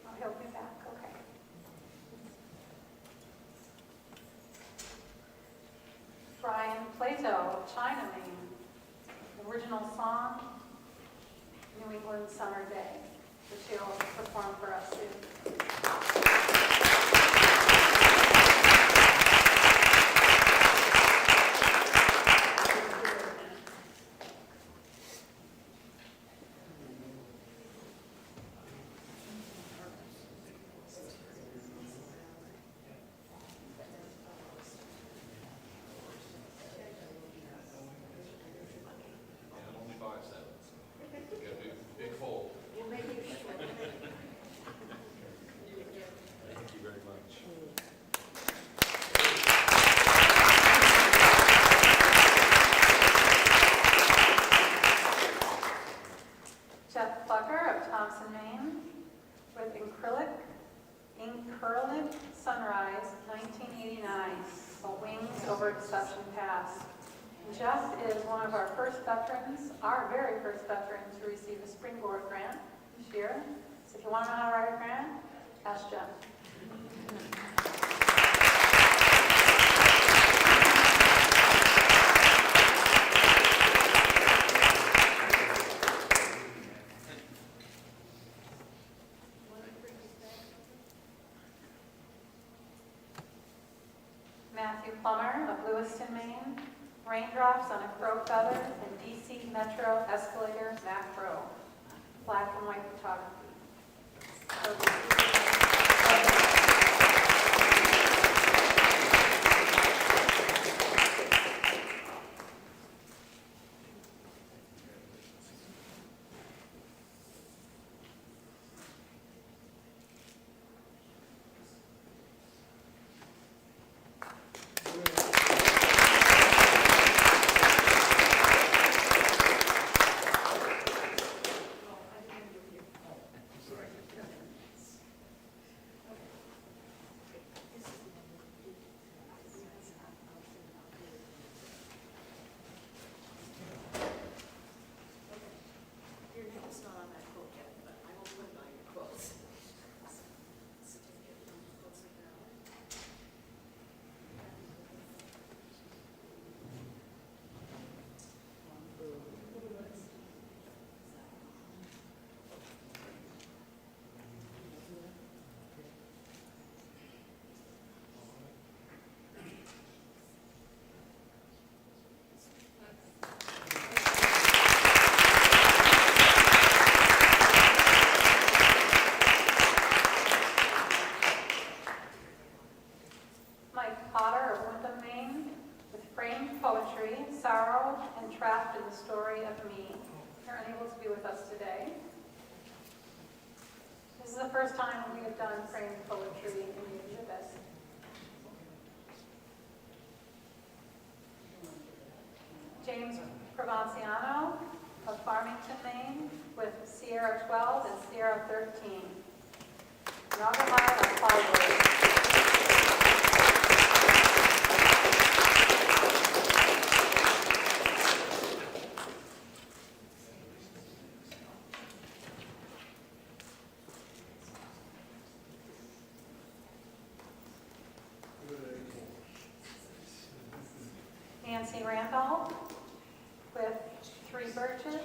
Oh, he'll be back, okay. Brian Plato of China, Maine. Original song, New England Summer Day, which he'll perform for us soon. And only 5 cents. You got a big fold. Thank you very much. Jeff Plucker of Thompson, Maine, with Incurlic Sunrise, 1989, A Wings Over Deception Pass. Jeff is one of our first veterans, our very first veteran to receive a Springboard grant this year. So if you want to know how to write a grant, ask Jeff. Matthew Plummer of Lewiston, Maine, Raindrops on a Crow Feather and DC Metro Escalator Macro, black and white photography. channeled and trapped in the story of me are unable to be with us today. This is the first time we have done framed poetry in the exhibit. James Provenciano of Farmington, Maine, with Sierra 12 and Sierra 13. Naugahyde on plywood. Nancy Randolph with 3 birches.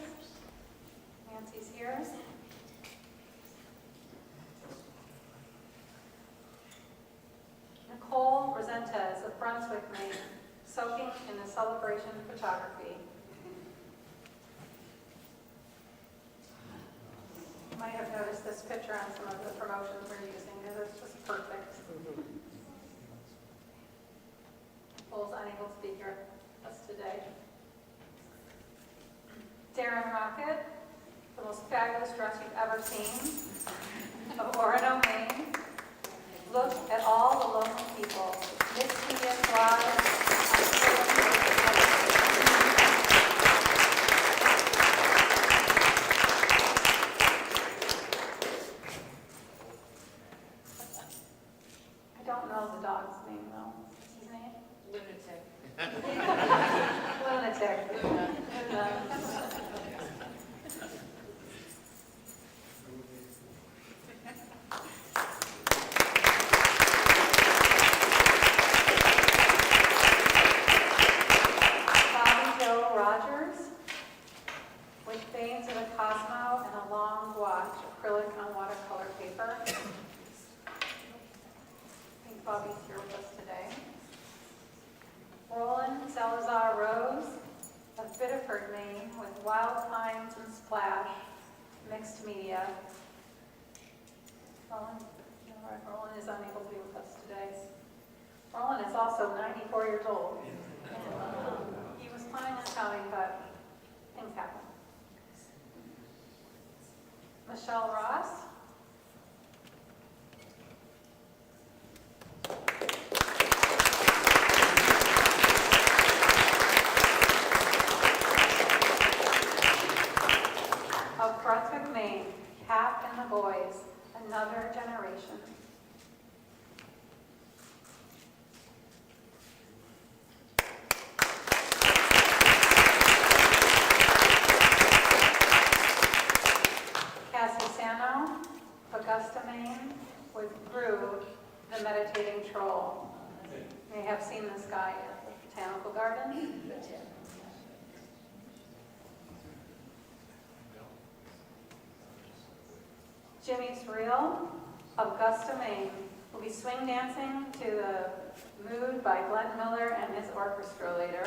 Nancy's here. Nicole Rosentes of Brunswick, Maine, soaking in the celebration photography. You might have noticed this picture on some of the promotions we're using, because it's just perfect. Nicole's unable to be here with us today. Darren Rocket, the most fabulous dress you've ever seen, of Orono, Maine. Look at all the lonely people. Mixed media thrives. I don't know the dog's name though. What's his name? Lunatic. Lunatic. Bobby Joe Rogers with veins of a Cosmo and a long watch, acrylic on watercolor paper. I think Bobby's here with us today. Roland Salazar Rose of Biddeford, Maine, with wild pines and splash, mixed media. Roland is unable to be with us today. Roland is also 94 years old. He was planning on coming, but things happen. Michelle Ross. Of Brunswick, Maine, Cap and the Boys, another generation. Cassie Sano, Augusta, Maine, with Gru, the meditating troll. You may have seen this guy at the Botanical Garden. Jimmy Surreal, Augusta, Maine, will be swing dancing to the Mood by Glenn Miller and his orchestra later.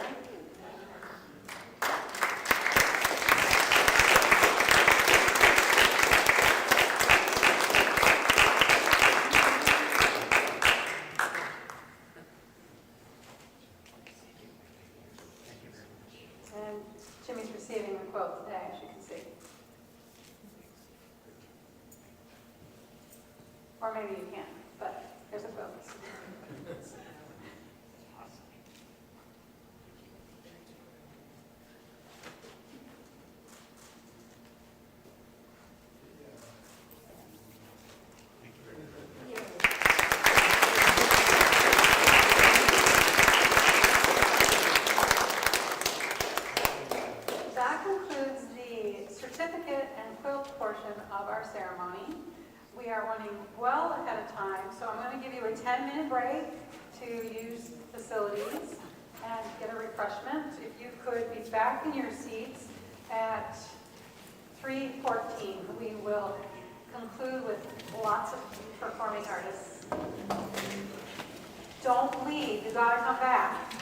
And Jimmy's receiving a quote today, as you can see. Or maybe you can't, but there's a quote. That concludes the certificate and quilt portion of our ceremony. We are running well ahead of time, so I'm going to give you a 10-minute break to use facilities and get a refreshment. If you could be back in your seats at 3:14, we will conclude with lots of performing artists. Don't leave, you gotta come back.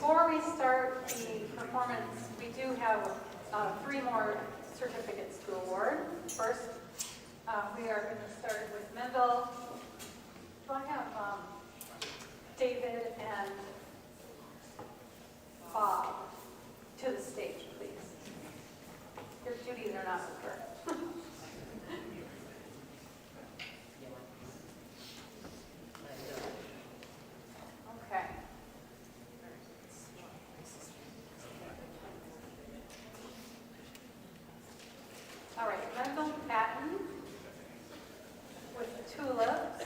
Before we start the performance, we do have 3 more certificates to award. First, we are going to start with Mendel. Do I have David and Bob to the stage, please? Your duties are not with her. Okay. All right, Mendel Patton with the tulips.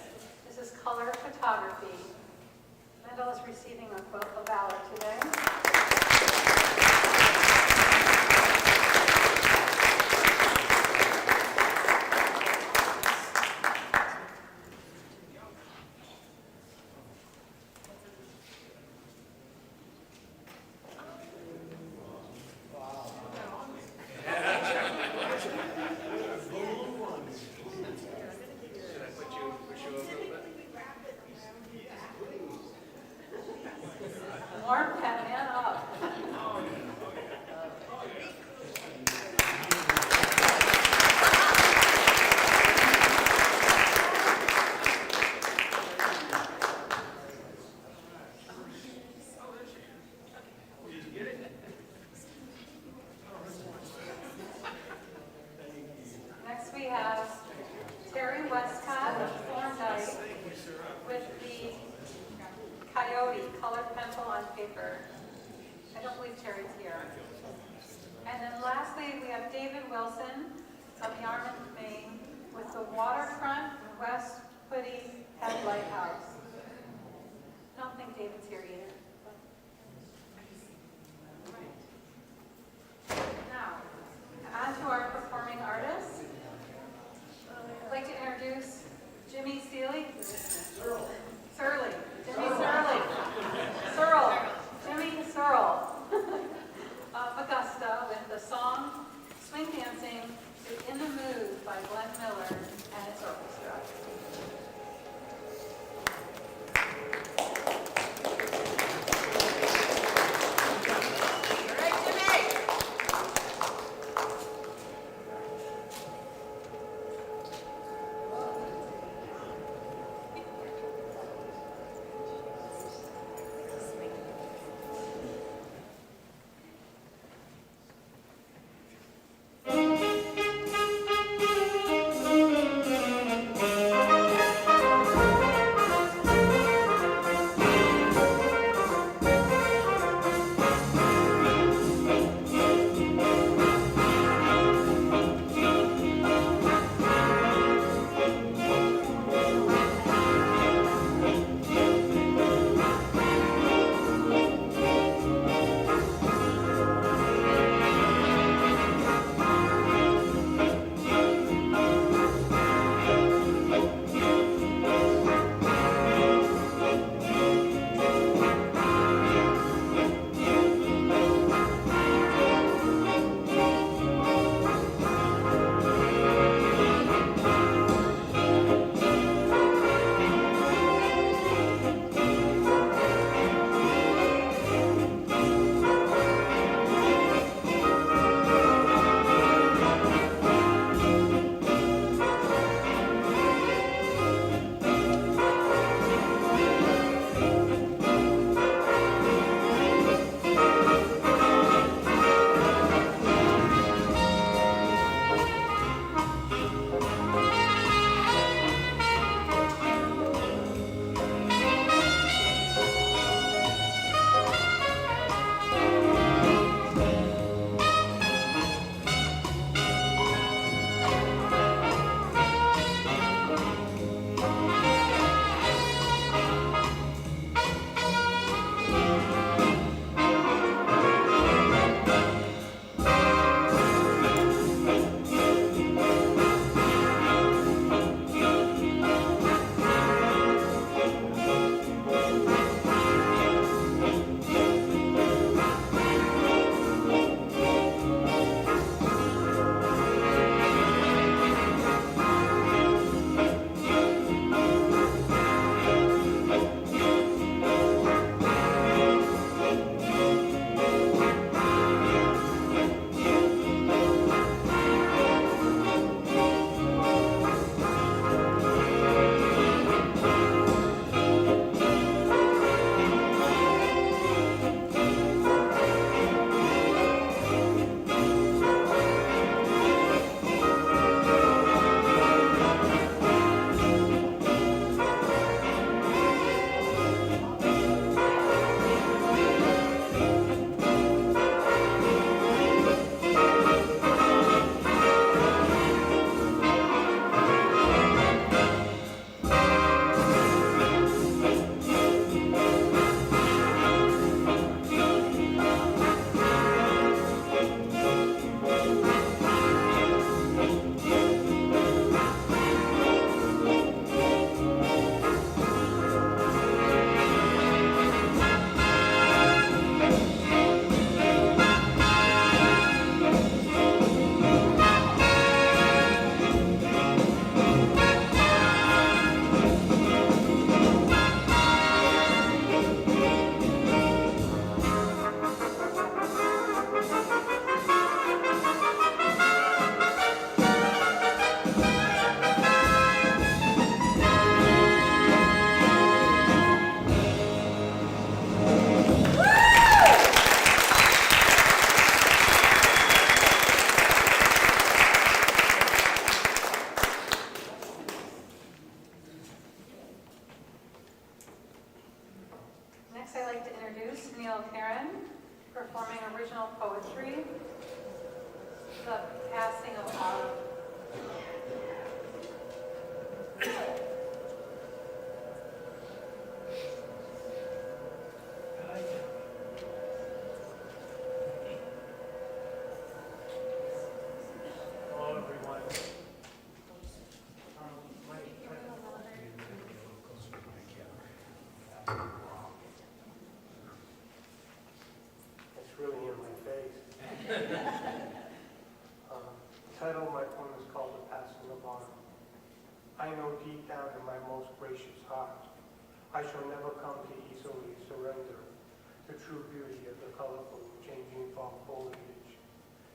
This is color photography. Mendel is receiving a ballot today. Should I push you over a little bit? Warm that man up. Next we have Terry Westcott of Thorndike with the Coyote colored pencil on paper. I don't believe Terry's here. And then lastly, we have David Wilson of Yarmouth, Maine with the Waterfront West Hoodie Head Lighthouse. I don't think David's here either. Now, on to our performing artists. I'd like to introduce Jimmy Seeley. Surly. Jimmy Surly. Searle. Jimmy Searle. Augusta with the song Swing Dancing to In the Mood by Glenn Miller and his orchestra. Thank you. the passing of Autumn. Hello, everyone. It's really in my face. The title of my poem is called The Passing of Autumn. I know deep down in my most gracious heart, I shall never come to easily surrender the true beauty of the colorful, changing fall foliage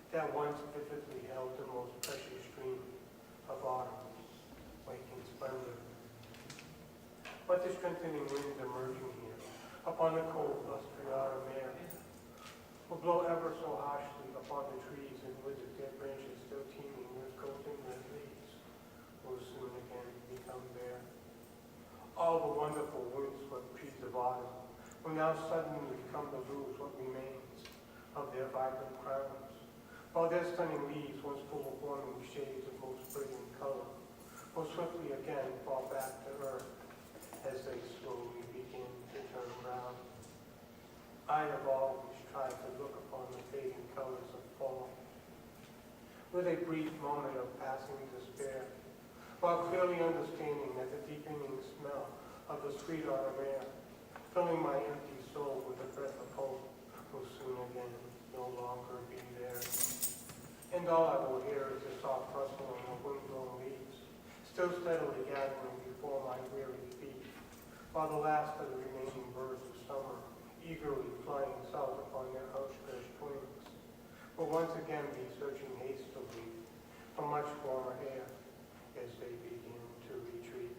that once vividly held the most precious dream of autumn's waking splendor. But the strengthening winds emerging here upon the cold, blustery autumn air will blow ever so harshly upon the trees, and with it their branches still teeming with golden red leaves will soon again become bare. All the wonderful windswept trees of autumn will now suddenly come to lose what remains of their vibrant crowns, while their stunning leaves, once full of warming shades of most brilliant color, will swiftly again fall back to earth as they slowly begin to turn brown. I have always tried to look upon the fading colors of fall with a brief moment of passing despair, while clearly understanding that the deepening smell of the sweet autumn air, filling my empty soul with a breath of hope, will soon again no longer be there. And all I will hear is the soft rustling of wind-blown leaves, still steadily gathering before my weary feet, while the last of the remaining birds of summer, eagerly flying south upon their outstretched wings, will once again be searching hastily for much warmer air as they begin to retreat.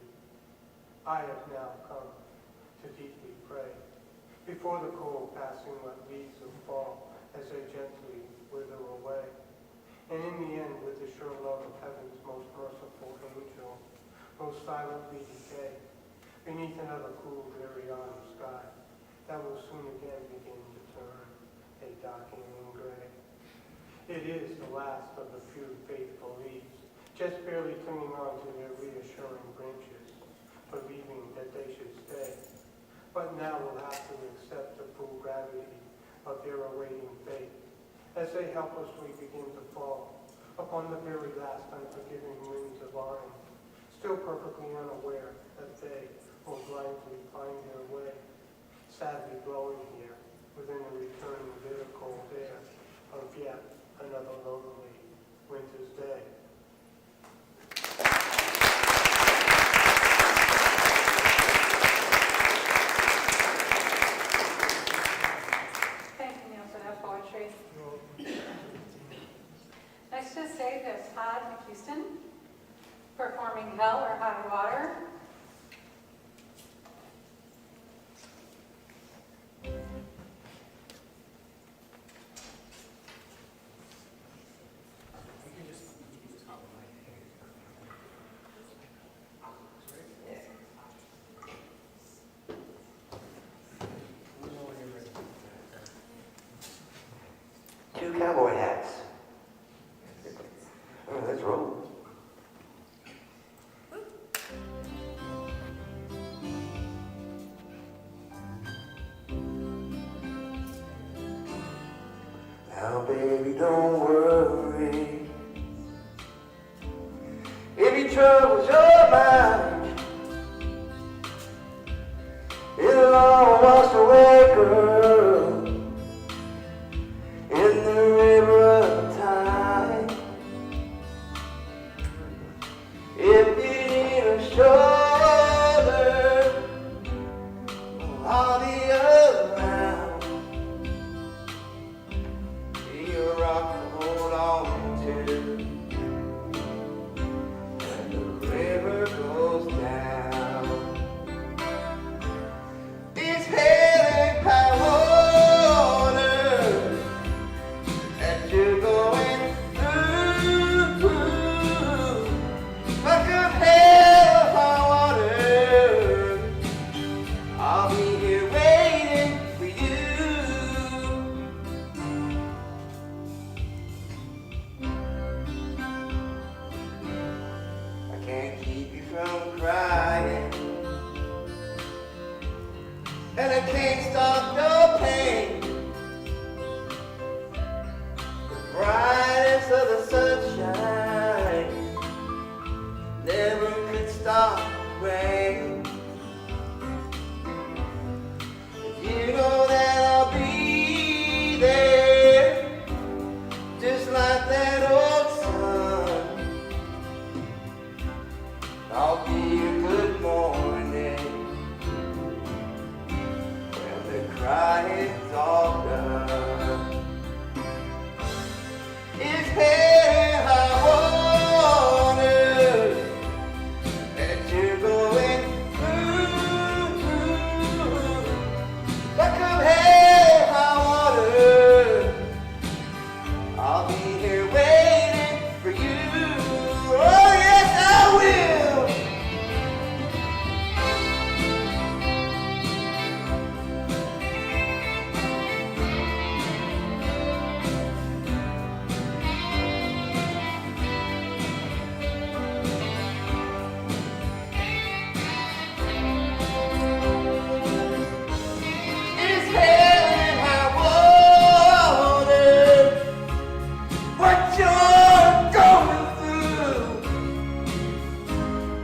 I have now come to deeply pray before the cold passing wet leaves of fall as they gently wither away, and in the end, with the sure love of heaven's most merciful angel, will silently decay beneath another cool, dreary autumn sky that will soon again begin to turn a darkening gray. It is the last of the few faithful leaves, just barely clinging on to their reassuring branches, believing that they should stay, but now will have to accept the full gravity of their awaiting fate as they helplessly begin to fall upon the very last unforgiving winds of autumn, still perfectly unaware that they will blindly find their way, sadly blowing here within the returning bitter cold air of yet another lonely winter's day. Thank you, Neil, for that poetry. Next to stage, there's Todd McHouston performing Hell or High Water. Two cowboy hats. Oh, let's roll. Now, baby, don't worry. If your trouble's your mind, it'll all wash away, girl, in the river of time. If you need a shoulder, I'll be around. Be a rock to hold on to. And the river goes down. and I can't stop the pain. The brightness of the sunshine never could stop the rain. You know that I'll be there, just like that old sun. I'll be your good morning when the crying's all done. It's head high water that you're going through. But come hell, high water, I'll be here waiting for you. Oh yes, I will. It's hell and high water, what you're going through.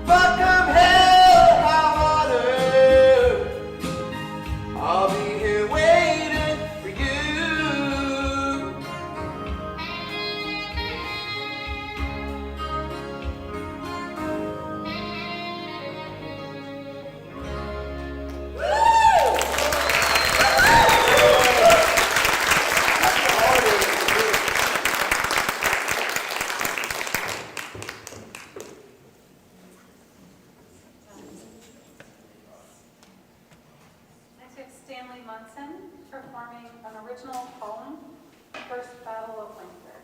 But come hell, high water, I'll be here waiting for you. Next we have Stanley Munson performing an original poem, First Battle of Winter.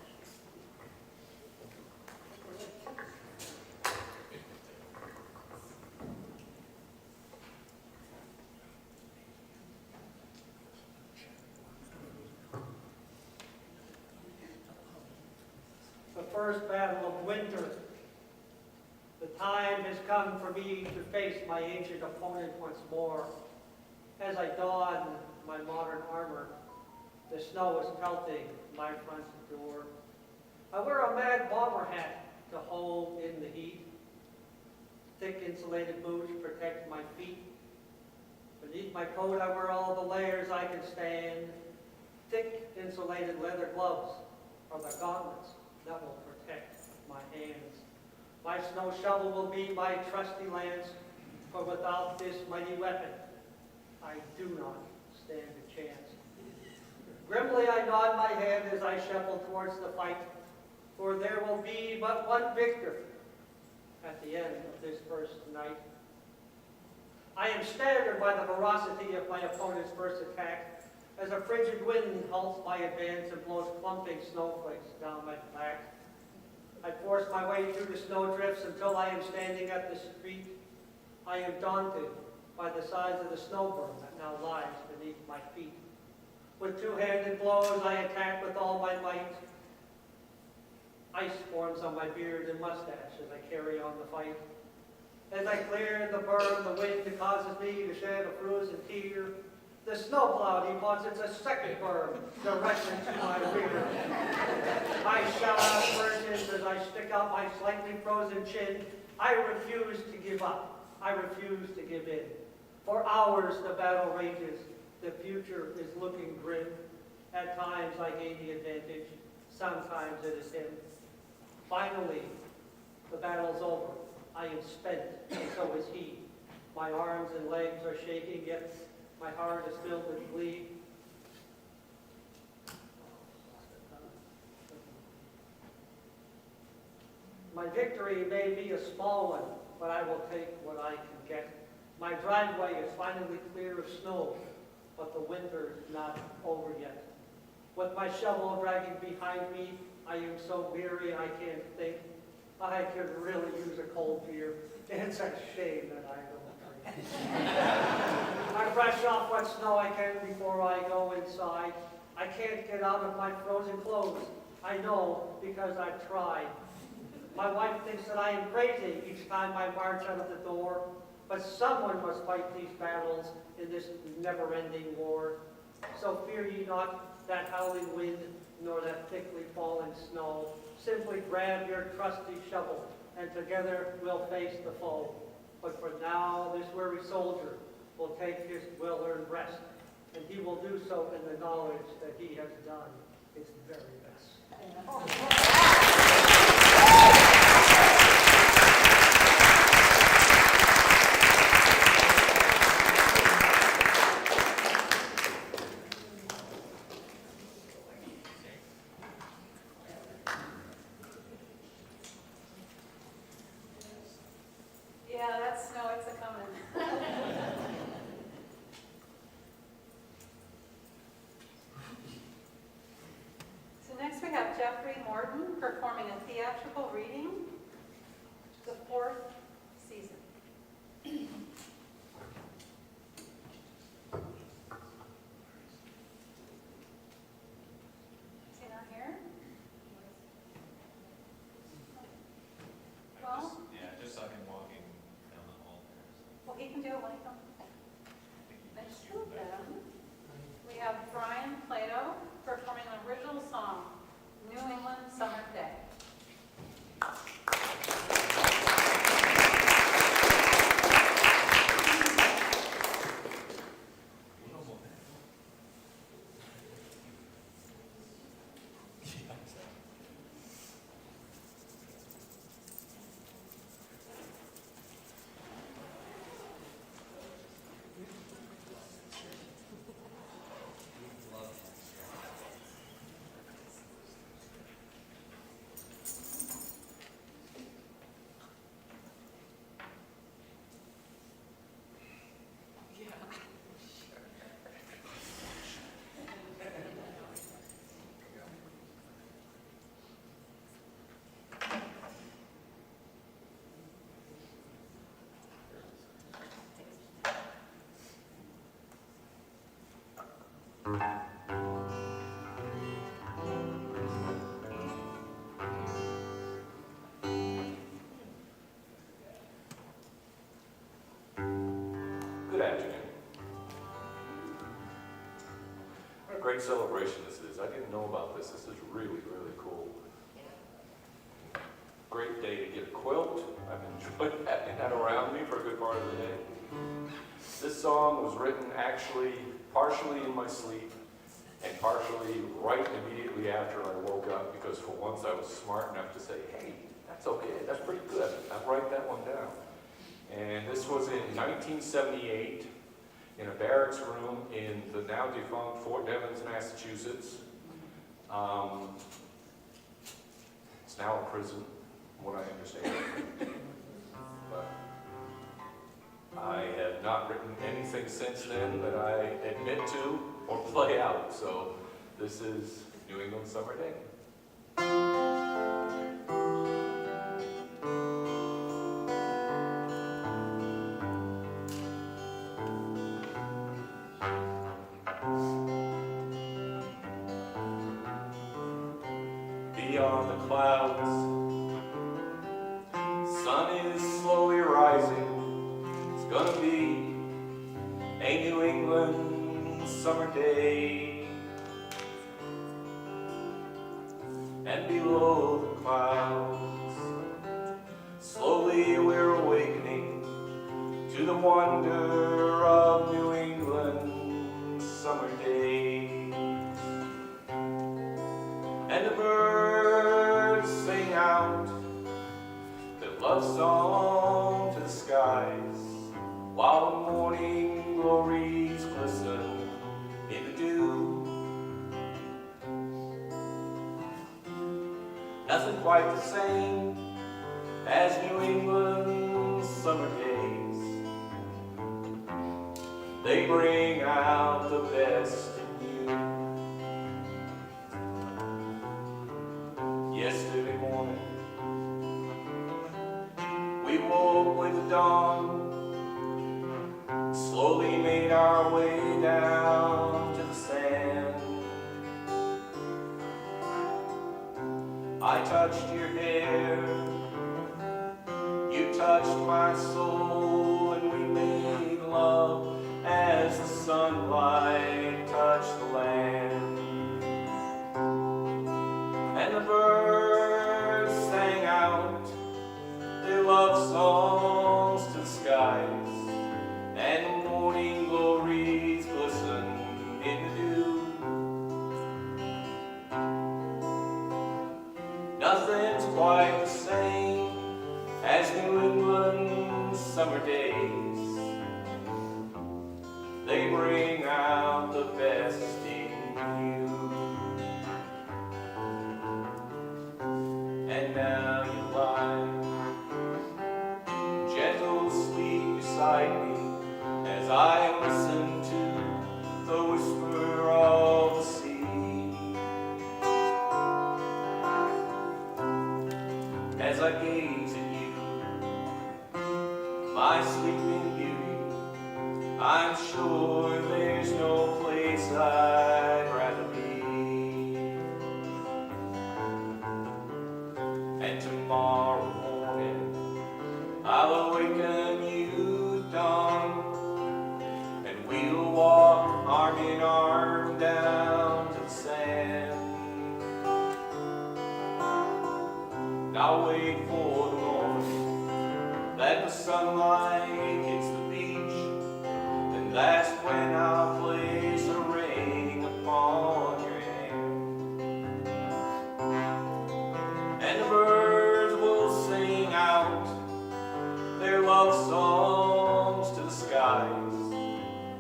The first battle of winter. The time has come for me to face my ancient opponent once more. As I don my modern armor, the snow is pelting my front door. I wear a mad bomber hat to hold in the heat. Thick insulated boots protect my feet. Beneath my coat I wear all the layers I can stand. Thick insulated leather gloves are the gauntlets that will protect my hands. My snow shovel will be my trusty lance, for without this mighty weapon, I do not stand a chance. Grimly I nod my head as I shuffle towards the fight, for there will be but one victor at the end of this first night. I am staggered by the ferocity of my opponent's first attack, as a frigid wind halts my advance and blows clumping snowflakes down my back. I force my way through the snowdrifts until I am standing at the street. I am daunted by the size of the snowberg that now lies beneath my feet. With two-handed blows, I attack with all my might. Ice forms on my beard and mustache as I carry on the fight. As I clear the berm, the wind causes me to shed a frozen tear. The snowplow deposits a second berm directly to my rear. I shout out verses as I stick out my slightly frozen chin. I refuse to give up. I refuse to give in. For hours the battle rages. The future is looking grim. At times I gain the advantage. Sometimes it is him. Finally, the battle's over. I am spent, and so is he. My arms and legs are shaking, yet my heart is filled with glee. My victory may be a small one, but I will take what I can get. My driveway is finally clear of snow, but the winter is not over yet. With my shovel dragging behind me, I am so weary I can't think. I could really use a cold beer. It's a shame that I don't drink. I brush off what snow I can before I go inside. I can't get out of my frozen clothes. I know because I've tried. My wife thinks that I am crazy each time I march out of the door. but someone must fight these battles in this never-ending war. So fear ye not that howling wind, nor that thickly falling snow. Simply grab your trusty shovel, and together we'll face the foe. But for now, this weary soldier will take his well-earned rest, and he will do so in the knowledge that he has done his very best. Yeah, that's snow, it's a-coming. So next we have Jeffrey Morton performing a theatrical reading, the 4th season. Is he not here? Well, Yeah, just saw him walking down the hall there. well, he can do it when he comes. Next to them, we have Brian Plato performing an original song, New England Summer Day. Good afternoon. What a great celebration this is. I didn't know about this. This is really, really cool. Great day to get a quilt. I've enjoyed having that around me for a good part of the day. This song was written actually partially in my sleep and partially right immediately after I woke up, because for once I was smart enough to say, hey, that's okay, that's pretty good. I'll write that one down. And this was in 1978 in a barracks room in the now defunct Fort Devens, Massachusetts. It's now a prison, from what I understand. But I have not written anything since then that I admit to or play out. So this is New England Summer Day. Beyond the clouds, sun is slowly rising. It's gonna be a New England summer day. And below the clouds, slowly we're awakening to the wonder of New England summer days. And the birds sing out their love song to the skies, while the morning glories glisten in the dew. Nothing quite the same as New England summer days. They bring out the best in you. Yesterday morning, we woke with the dawn, slowly made our way down to the sand. I touched your hair, you touched my soul, and we love as the sunlight touched the land. And the birds sang out their love songs to the skies, and the morning glories glistened in the dew. Nothing's quite the same as New England's summer days. They bring out the best in you. And now you lie gentle sleep beside me as I listen to the whisper of the sea. As I gaze at you, my sleeping beauty, I'm sure there's no place I'd rather be. And tomorrow morning, I'll awaken you at dawn, and we'll walk arm in arm down to the sand. And I'll wait for the morning that the sunlight hits the beach, and that's when I'll place a ring upon your hand. And the birds will sing out their love songs to the skies,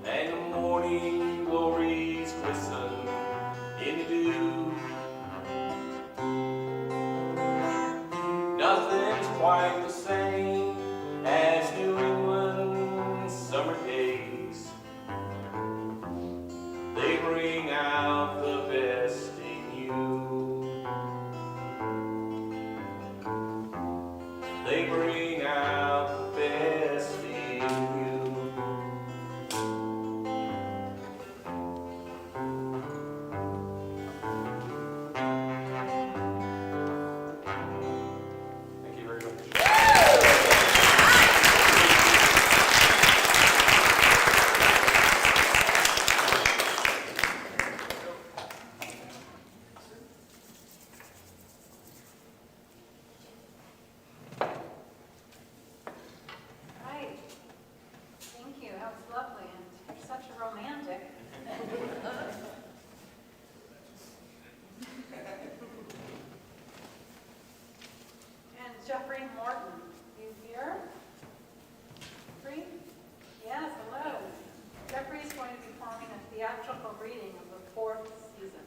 and the morning glories glisten in the dew. Nothing's quite the same as New England's summer days. They bring out the best in you. They bring out the best in you. Thank you very much. Right. Thank you. That was lovely, and you're such a romantic. And Jeffrey Morton, you here? Jeffrey? Yes, hello. Jeffrey is going to be performing a theatrical reading of the 4th season.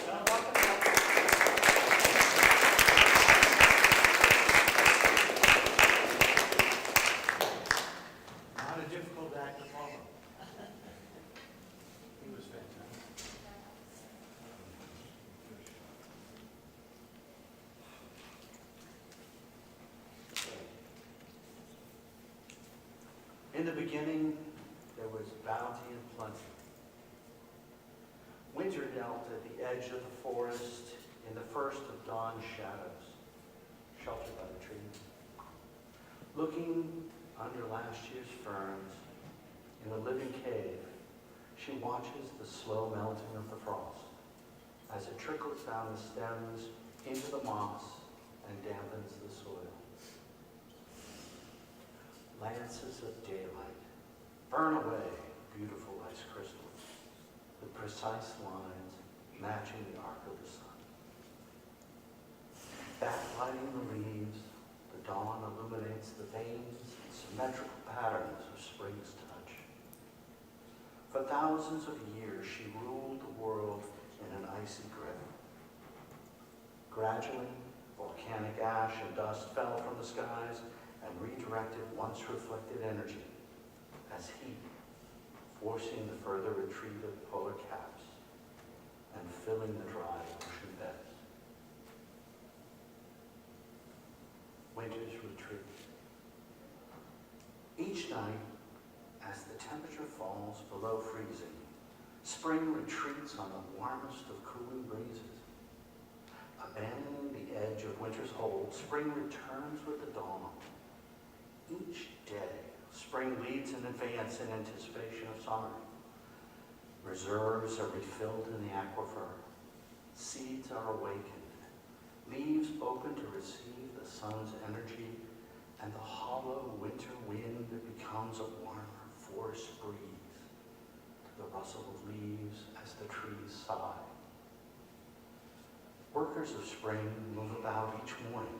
Welcome, Jeffrey. Not a difficult act to follow. He was fantastic. In the beginning, there was bounty and plenty. Winter knelt at the edge of the forest in the first of dawn's shadows, sheltered by the trees. Looking under last year's ferns, in the living cave, she watches the slow melting of the frost as it trickles down the stems into the moss and dampens the soil. Lances of daylight burn away beautiful ice crystals, with precise lines matching the arc of the sun. Backlighting the leaves, the dawn illuminates the veins and symmetrical patterns of spring's touch. For thousands of years, she ruled the world in an icy grip. Gradually, volcanic ash and dust fell from the skies and redirected once reflected energy as heat, forcing the further retreat of polar caps and filling the dry ocean beds. Winter's retreat. Each night, as the temperature falls below freezing, spring retreats on the warmest of cooling breezes. Abandoning the edge of winter's hold, spring returns with the dawn. Each day, Spring leads in advance in anticipation of summer. Reserves are refilled in the aquifer. Seeds are awakened. Leaves open to receive the sun's energy, and the hollow winter wind becomes a warmer forest breeze to the rustle of leaves as the trees sigh. Workers of spring move about each morning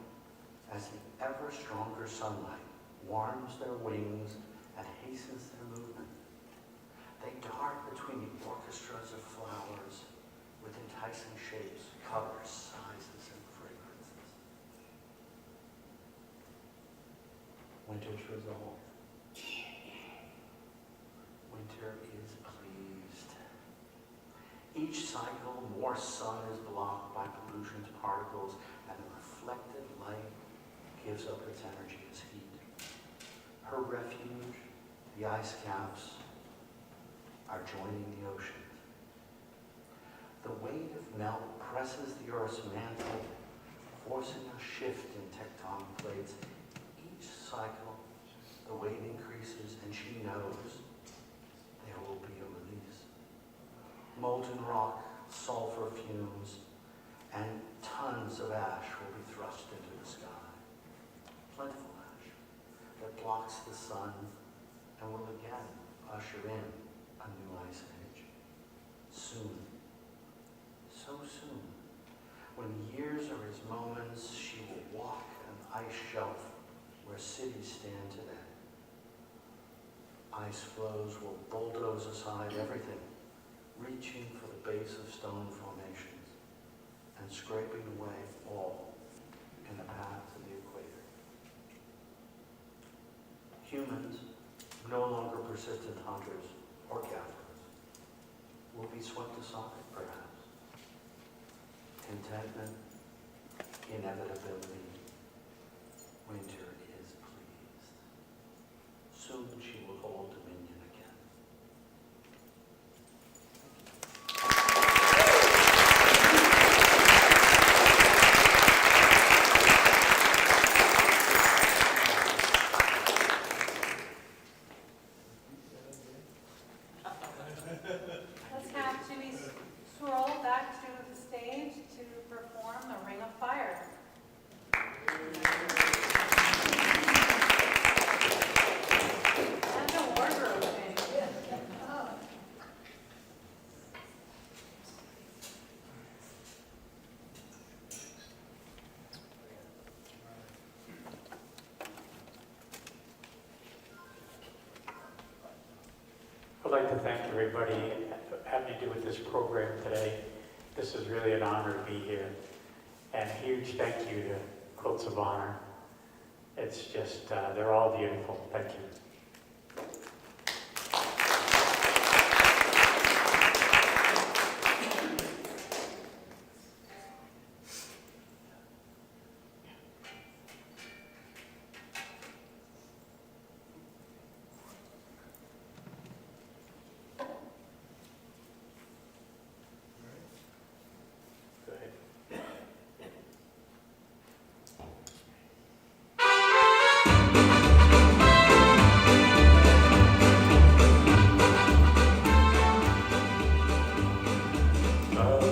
as the ever stronger sunlight warms their wings and hastens their movement. They dart between the orchestras of flowers with enticing shapes, colors, sizes, and fragrances. Winter's resolve. Winter is pleased. Each cycle, more sun is blocked by pollution's particles, and the reflected light gives up its energy as heat. Her refuge, the ice caps, are joining the oceans. The weight of melt presses the Earth's mantle, forcing a shift in tectonic plates. Each cycle, the weight increases, and she knows there will be a release. Molten rock, sulfur fumes, and tons of ash will be thrust into the sky. Plentiful ash that blocks the sun and will again usher in a new ice age. Soon, so soon, when years are as moments, she will walk an ice shelf where cities stand today. Ice flows will bulldoze aside everything, reaching for the base of stone formations and scraping away all in the path to the equator. Humans, no longer persistent hunters or gatherers, will be swept aside, perhaps. Contentment, inevitability, winter is pleased. Soon she will hold dominion again. Let's have Jimmy stroll back to the stage to perform the Ring of Fire. And the wardrobe thing. I'd like to thank everybody having to do with this program today. This is really an honor to be here. And a huge thank you to Quilts of Honor. It's just, they're all beautiful. Thank you. Go ahead. Love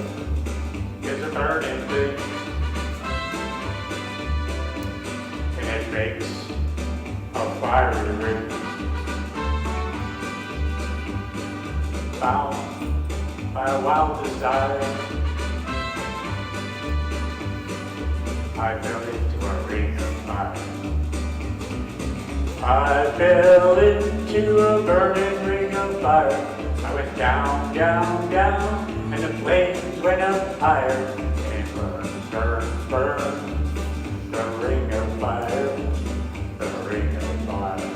is a burning thing, and it makes a fiery ring. Bound by a wild desire, I fell into a ring of fire. I fell into a burning ring of fire. I went down, down, down, and the flames went up higher. And it burned, burned, burned, the ring of fire, the ring of fire.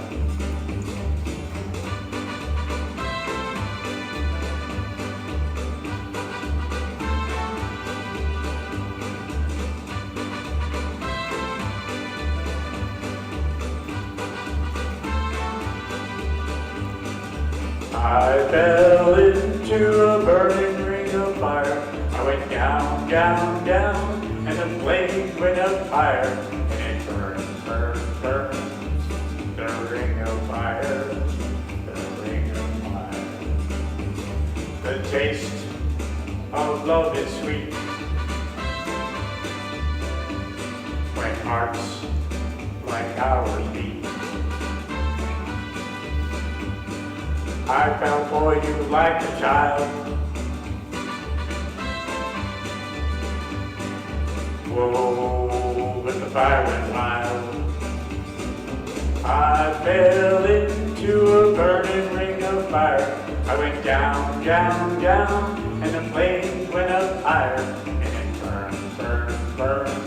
I fell into a burning ring of fire. I went down, down, down, and the flames went up higher. And it burned, burned, burned, the ring of fire, hearts like ours beat. I fell for you like a child. Whoa, but the fire went wild. I fell into a burning ring of fire. I went down, down, down, and the flames went up higher. And it burned, burned, burned,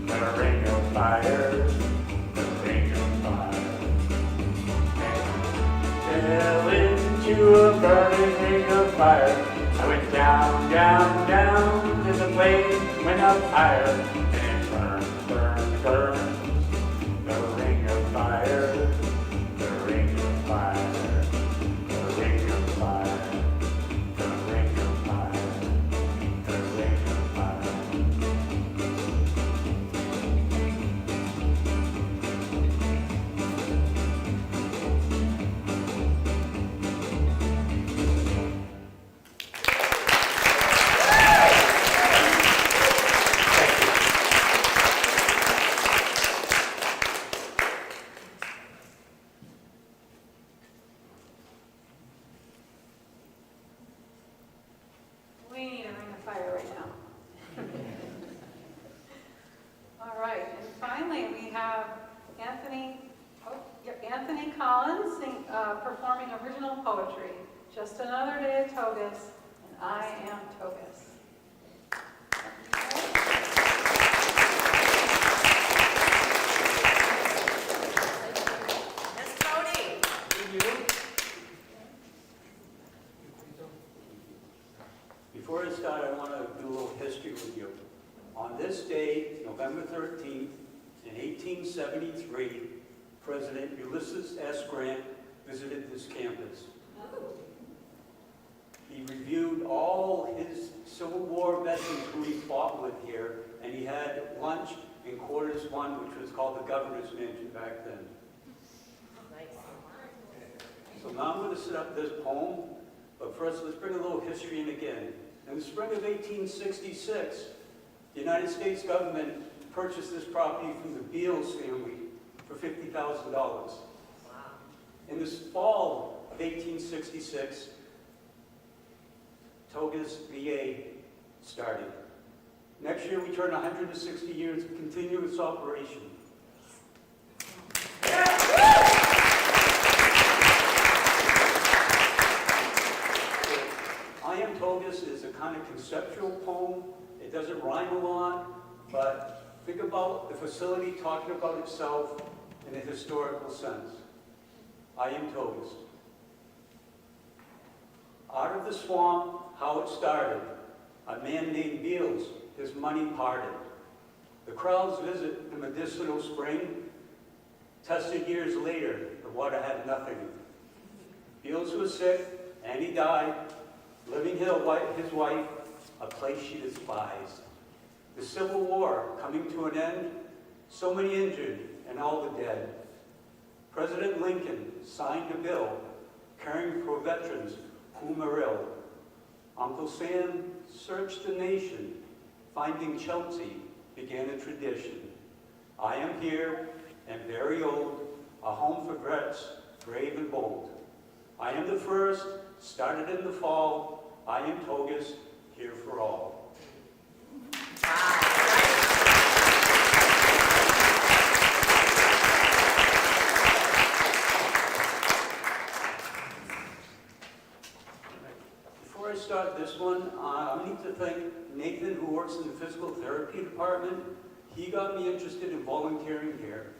the ring of fire, the ring of fire. And fell into a burning ring of fire. I went down, down, down, and the flames went up higher. And it burned, burned, burned, the ring of fire, the ring of fire, the ring of fire, the ring of fire, the ring of fire. We need a ring of fire right now. All right, and finally, we have Anthony Collins performing original poetry. Just another day of Togus, and I am Togus. Miss Tony. Before I start, I want to do a little history with you. On this day, November 13th, in 1873, President Ulysses S. Grant visited this campus. He reviewed all his Civil War veterans who he fought with here, and he had lunch in Quarters 1, which was called the Governor's Mansion back then. So now I'm going to set up this poem, but first let's bring a little history in again. In the spring of 1866, the United States government purchased this property from the Beals family for $50,000. Wow. In the fall of 1866, Togus VA started. Next year, we turn 160 years of continuous operation. I Am Togus is a kind of conceptual poem. It doesn't rhyme a lot, but think about the facility talking about itself in a historical sense. I Am Togus. Out of the swamp, how it started, a man named Beals, his money parted. The crowds visit the medicinal spring. Tested years later, the water had nothing. Beals was sick, and he died, leaving his wife a place she despised. The Civil War coming to an end, so many injured and all the dead. President Lincoln signed a bill caring for veterans whom are ill. Uncle Sam searched the nation, finding Chelsea began a tradition. I am here and very old, a home for vets, brave and bold. I am the first, started in the fall. I am Togus, here for all. Before I start this one, I need to thank Nathan, who works in the physical therapy department. He got me interested in volunteering here.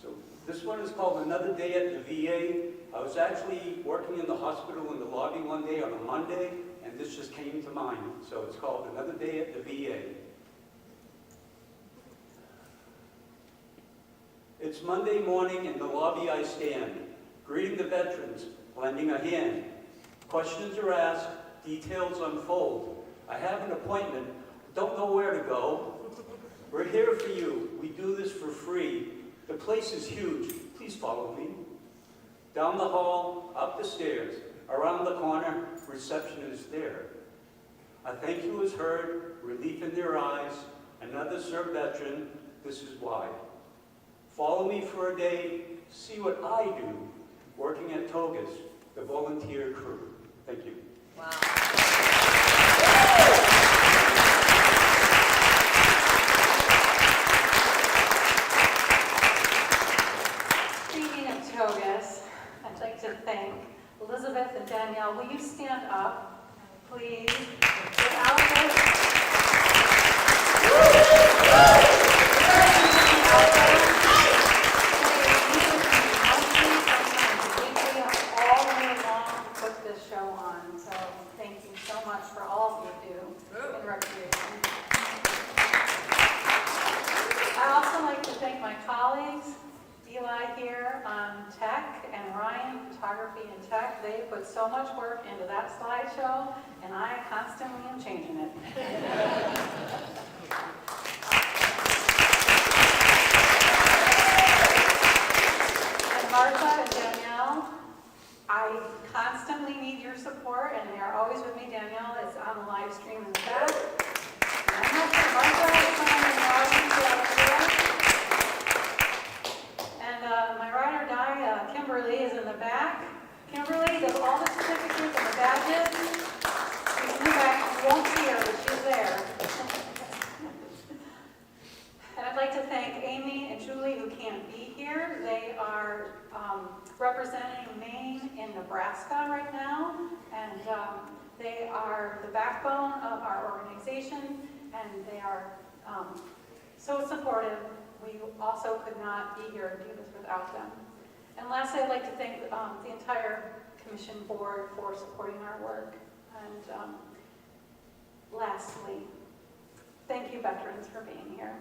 So this one is called Another Day at the VA. I was actually working in the hospital in the lobby one day on a Monday, and this just came to mind. So it's called Another Day at the VA. It's Monday morning, in the lobby I stand, greeting the veterans, lending a hand. Questions are asked, details unfold. I have an appointment, don't know where to go. We're here for you, we do this for free. The place is huge, please follow me. Down the hall, up the stairs, around the corner, reception is there. A thank you is heard, relief in their eyes, another served veteran, this is why. Follow me for a day, see what I do working at Togus, the volunteer crew. Thank you. Speaking of Togus, I'd like to thank Elizabeth and Danielle. Will you stand up, please? Without all day long to put this show on. So thank you so much for all of you do in recreation. I also like to thank my colleagues, Eli here on tech and Ryan, photography and tech. They put so much work into that slideshow, and I constantly am changing it. And Martha and Danielle, I constantly need your support, and they are always with me. Danielle is on the live stream in the back. And I'm not sure Martha is coming in the audience out there. And my ride or die, Kimberly, is in the back. Kimberly does all the certificates and the badges. She's in the back. You won't see her, but she's there. And I'd like to thank Amy and Julie, who can't be here. They are representing Maine in Nebraska right now. And they are the backbone of our organization. And they are so supportive. We also could not be here and do this without them. And lastly, I'd like to thank the entire commission board for supporting our work. And lastly, thank you veterans for being here.